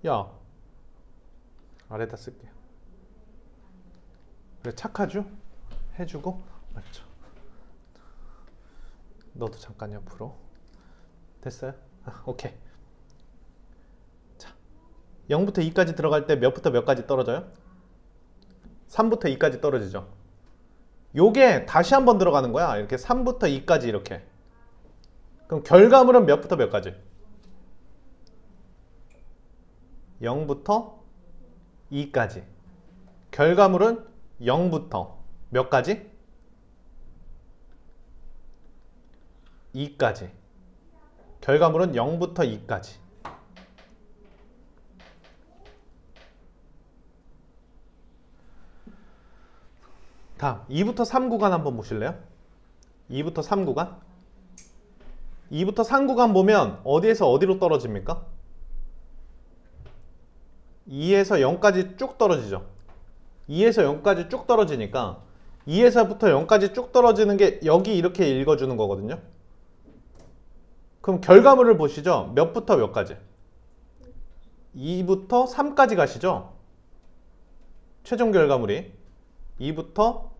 야, 아래다 쓸게요. 그래, 착하죠? 해주고. 맞죠? 너도 잠깐 옆으로. 됐어요? 오케이. 자, 0부터 2까지 들어갈 때 몇부터 몇까지 떨어져요? 3부터 2까지 떨어지죠. 요게 다시 한번 들어가는 거야. 이렇게 3부터 2까지 이렇게. 그럼 결과물은 몇부터 몇까지? 0부터 2까지. 결과물은 0부터 몇 가지? 2까지. 결과물은 0부터 2까지. 다음 2부터 3 구간 한번 보실래요? 2부터 3 구간. 2부터 3 구간 보면 어디에서 어디로 떨어집니까? 2에서 0까지 쭉 떨어지죠. 2에서 0까지 쭉 떨어지니까 2에서부터 0까지 쭉 떨어지는 게 여기 이렇게 읽어주는 거거든요. 그럼 결과물을 보시죠. 몇부터 몇까지? 2부터 3까지 가시죠. 최종 결과물이 2부터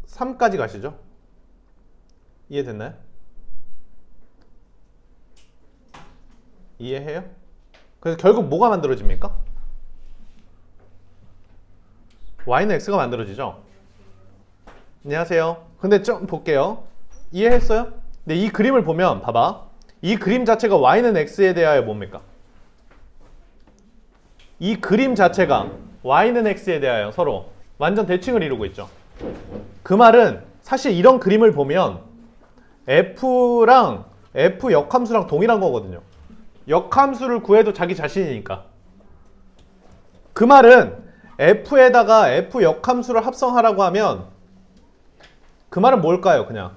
3까지 가시죠. 이해됐나요? 이해해요? 그래서 결국 뭐가 만들어집니까? y는 x가 만들어지죠. 안녕하세요. 근데 좀 볼게요. 이해했어요? 근데 이 그림을 보면 봐봐. 이 그림 자체가 y는 x에 대하여 뭡니까? 이 그림 자체가 y는 x에 대하여 서로 완전 대칭을 이루고 있죠. 그 말은 사실 이런 그림을 보면 f랑 f 역함수랑 동일한 거거든요. 역함수를 구해도 자기 자신이니까. 그 말은 f에다가 f 역함수를 합성하라고 하면 그 말은 뭘까요? 그냥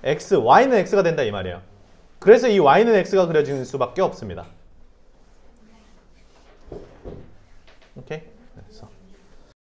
x, y는 x가 된다 이 말이에요. 그래서 이 y는 x가 그려질 수밖에 없습니다. 오케이? 그래서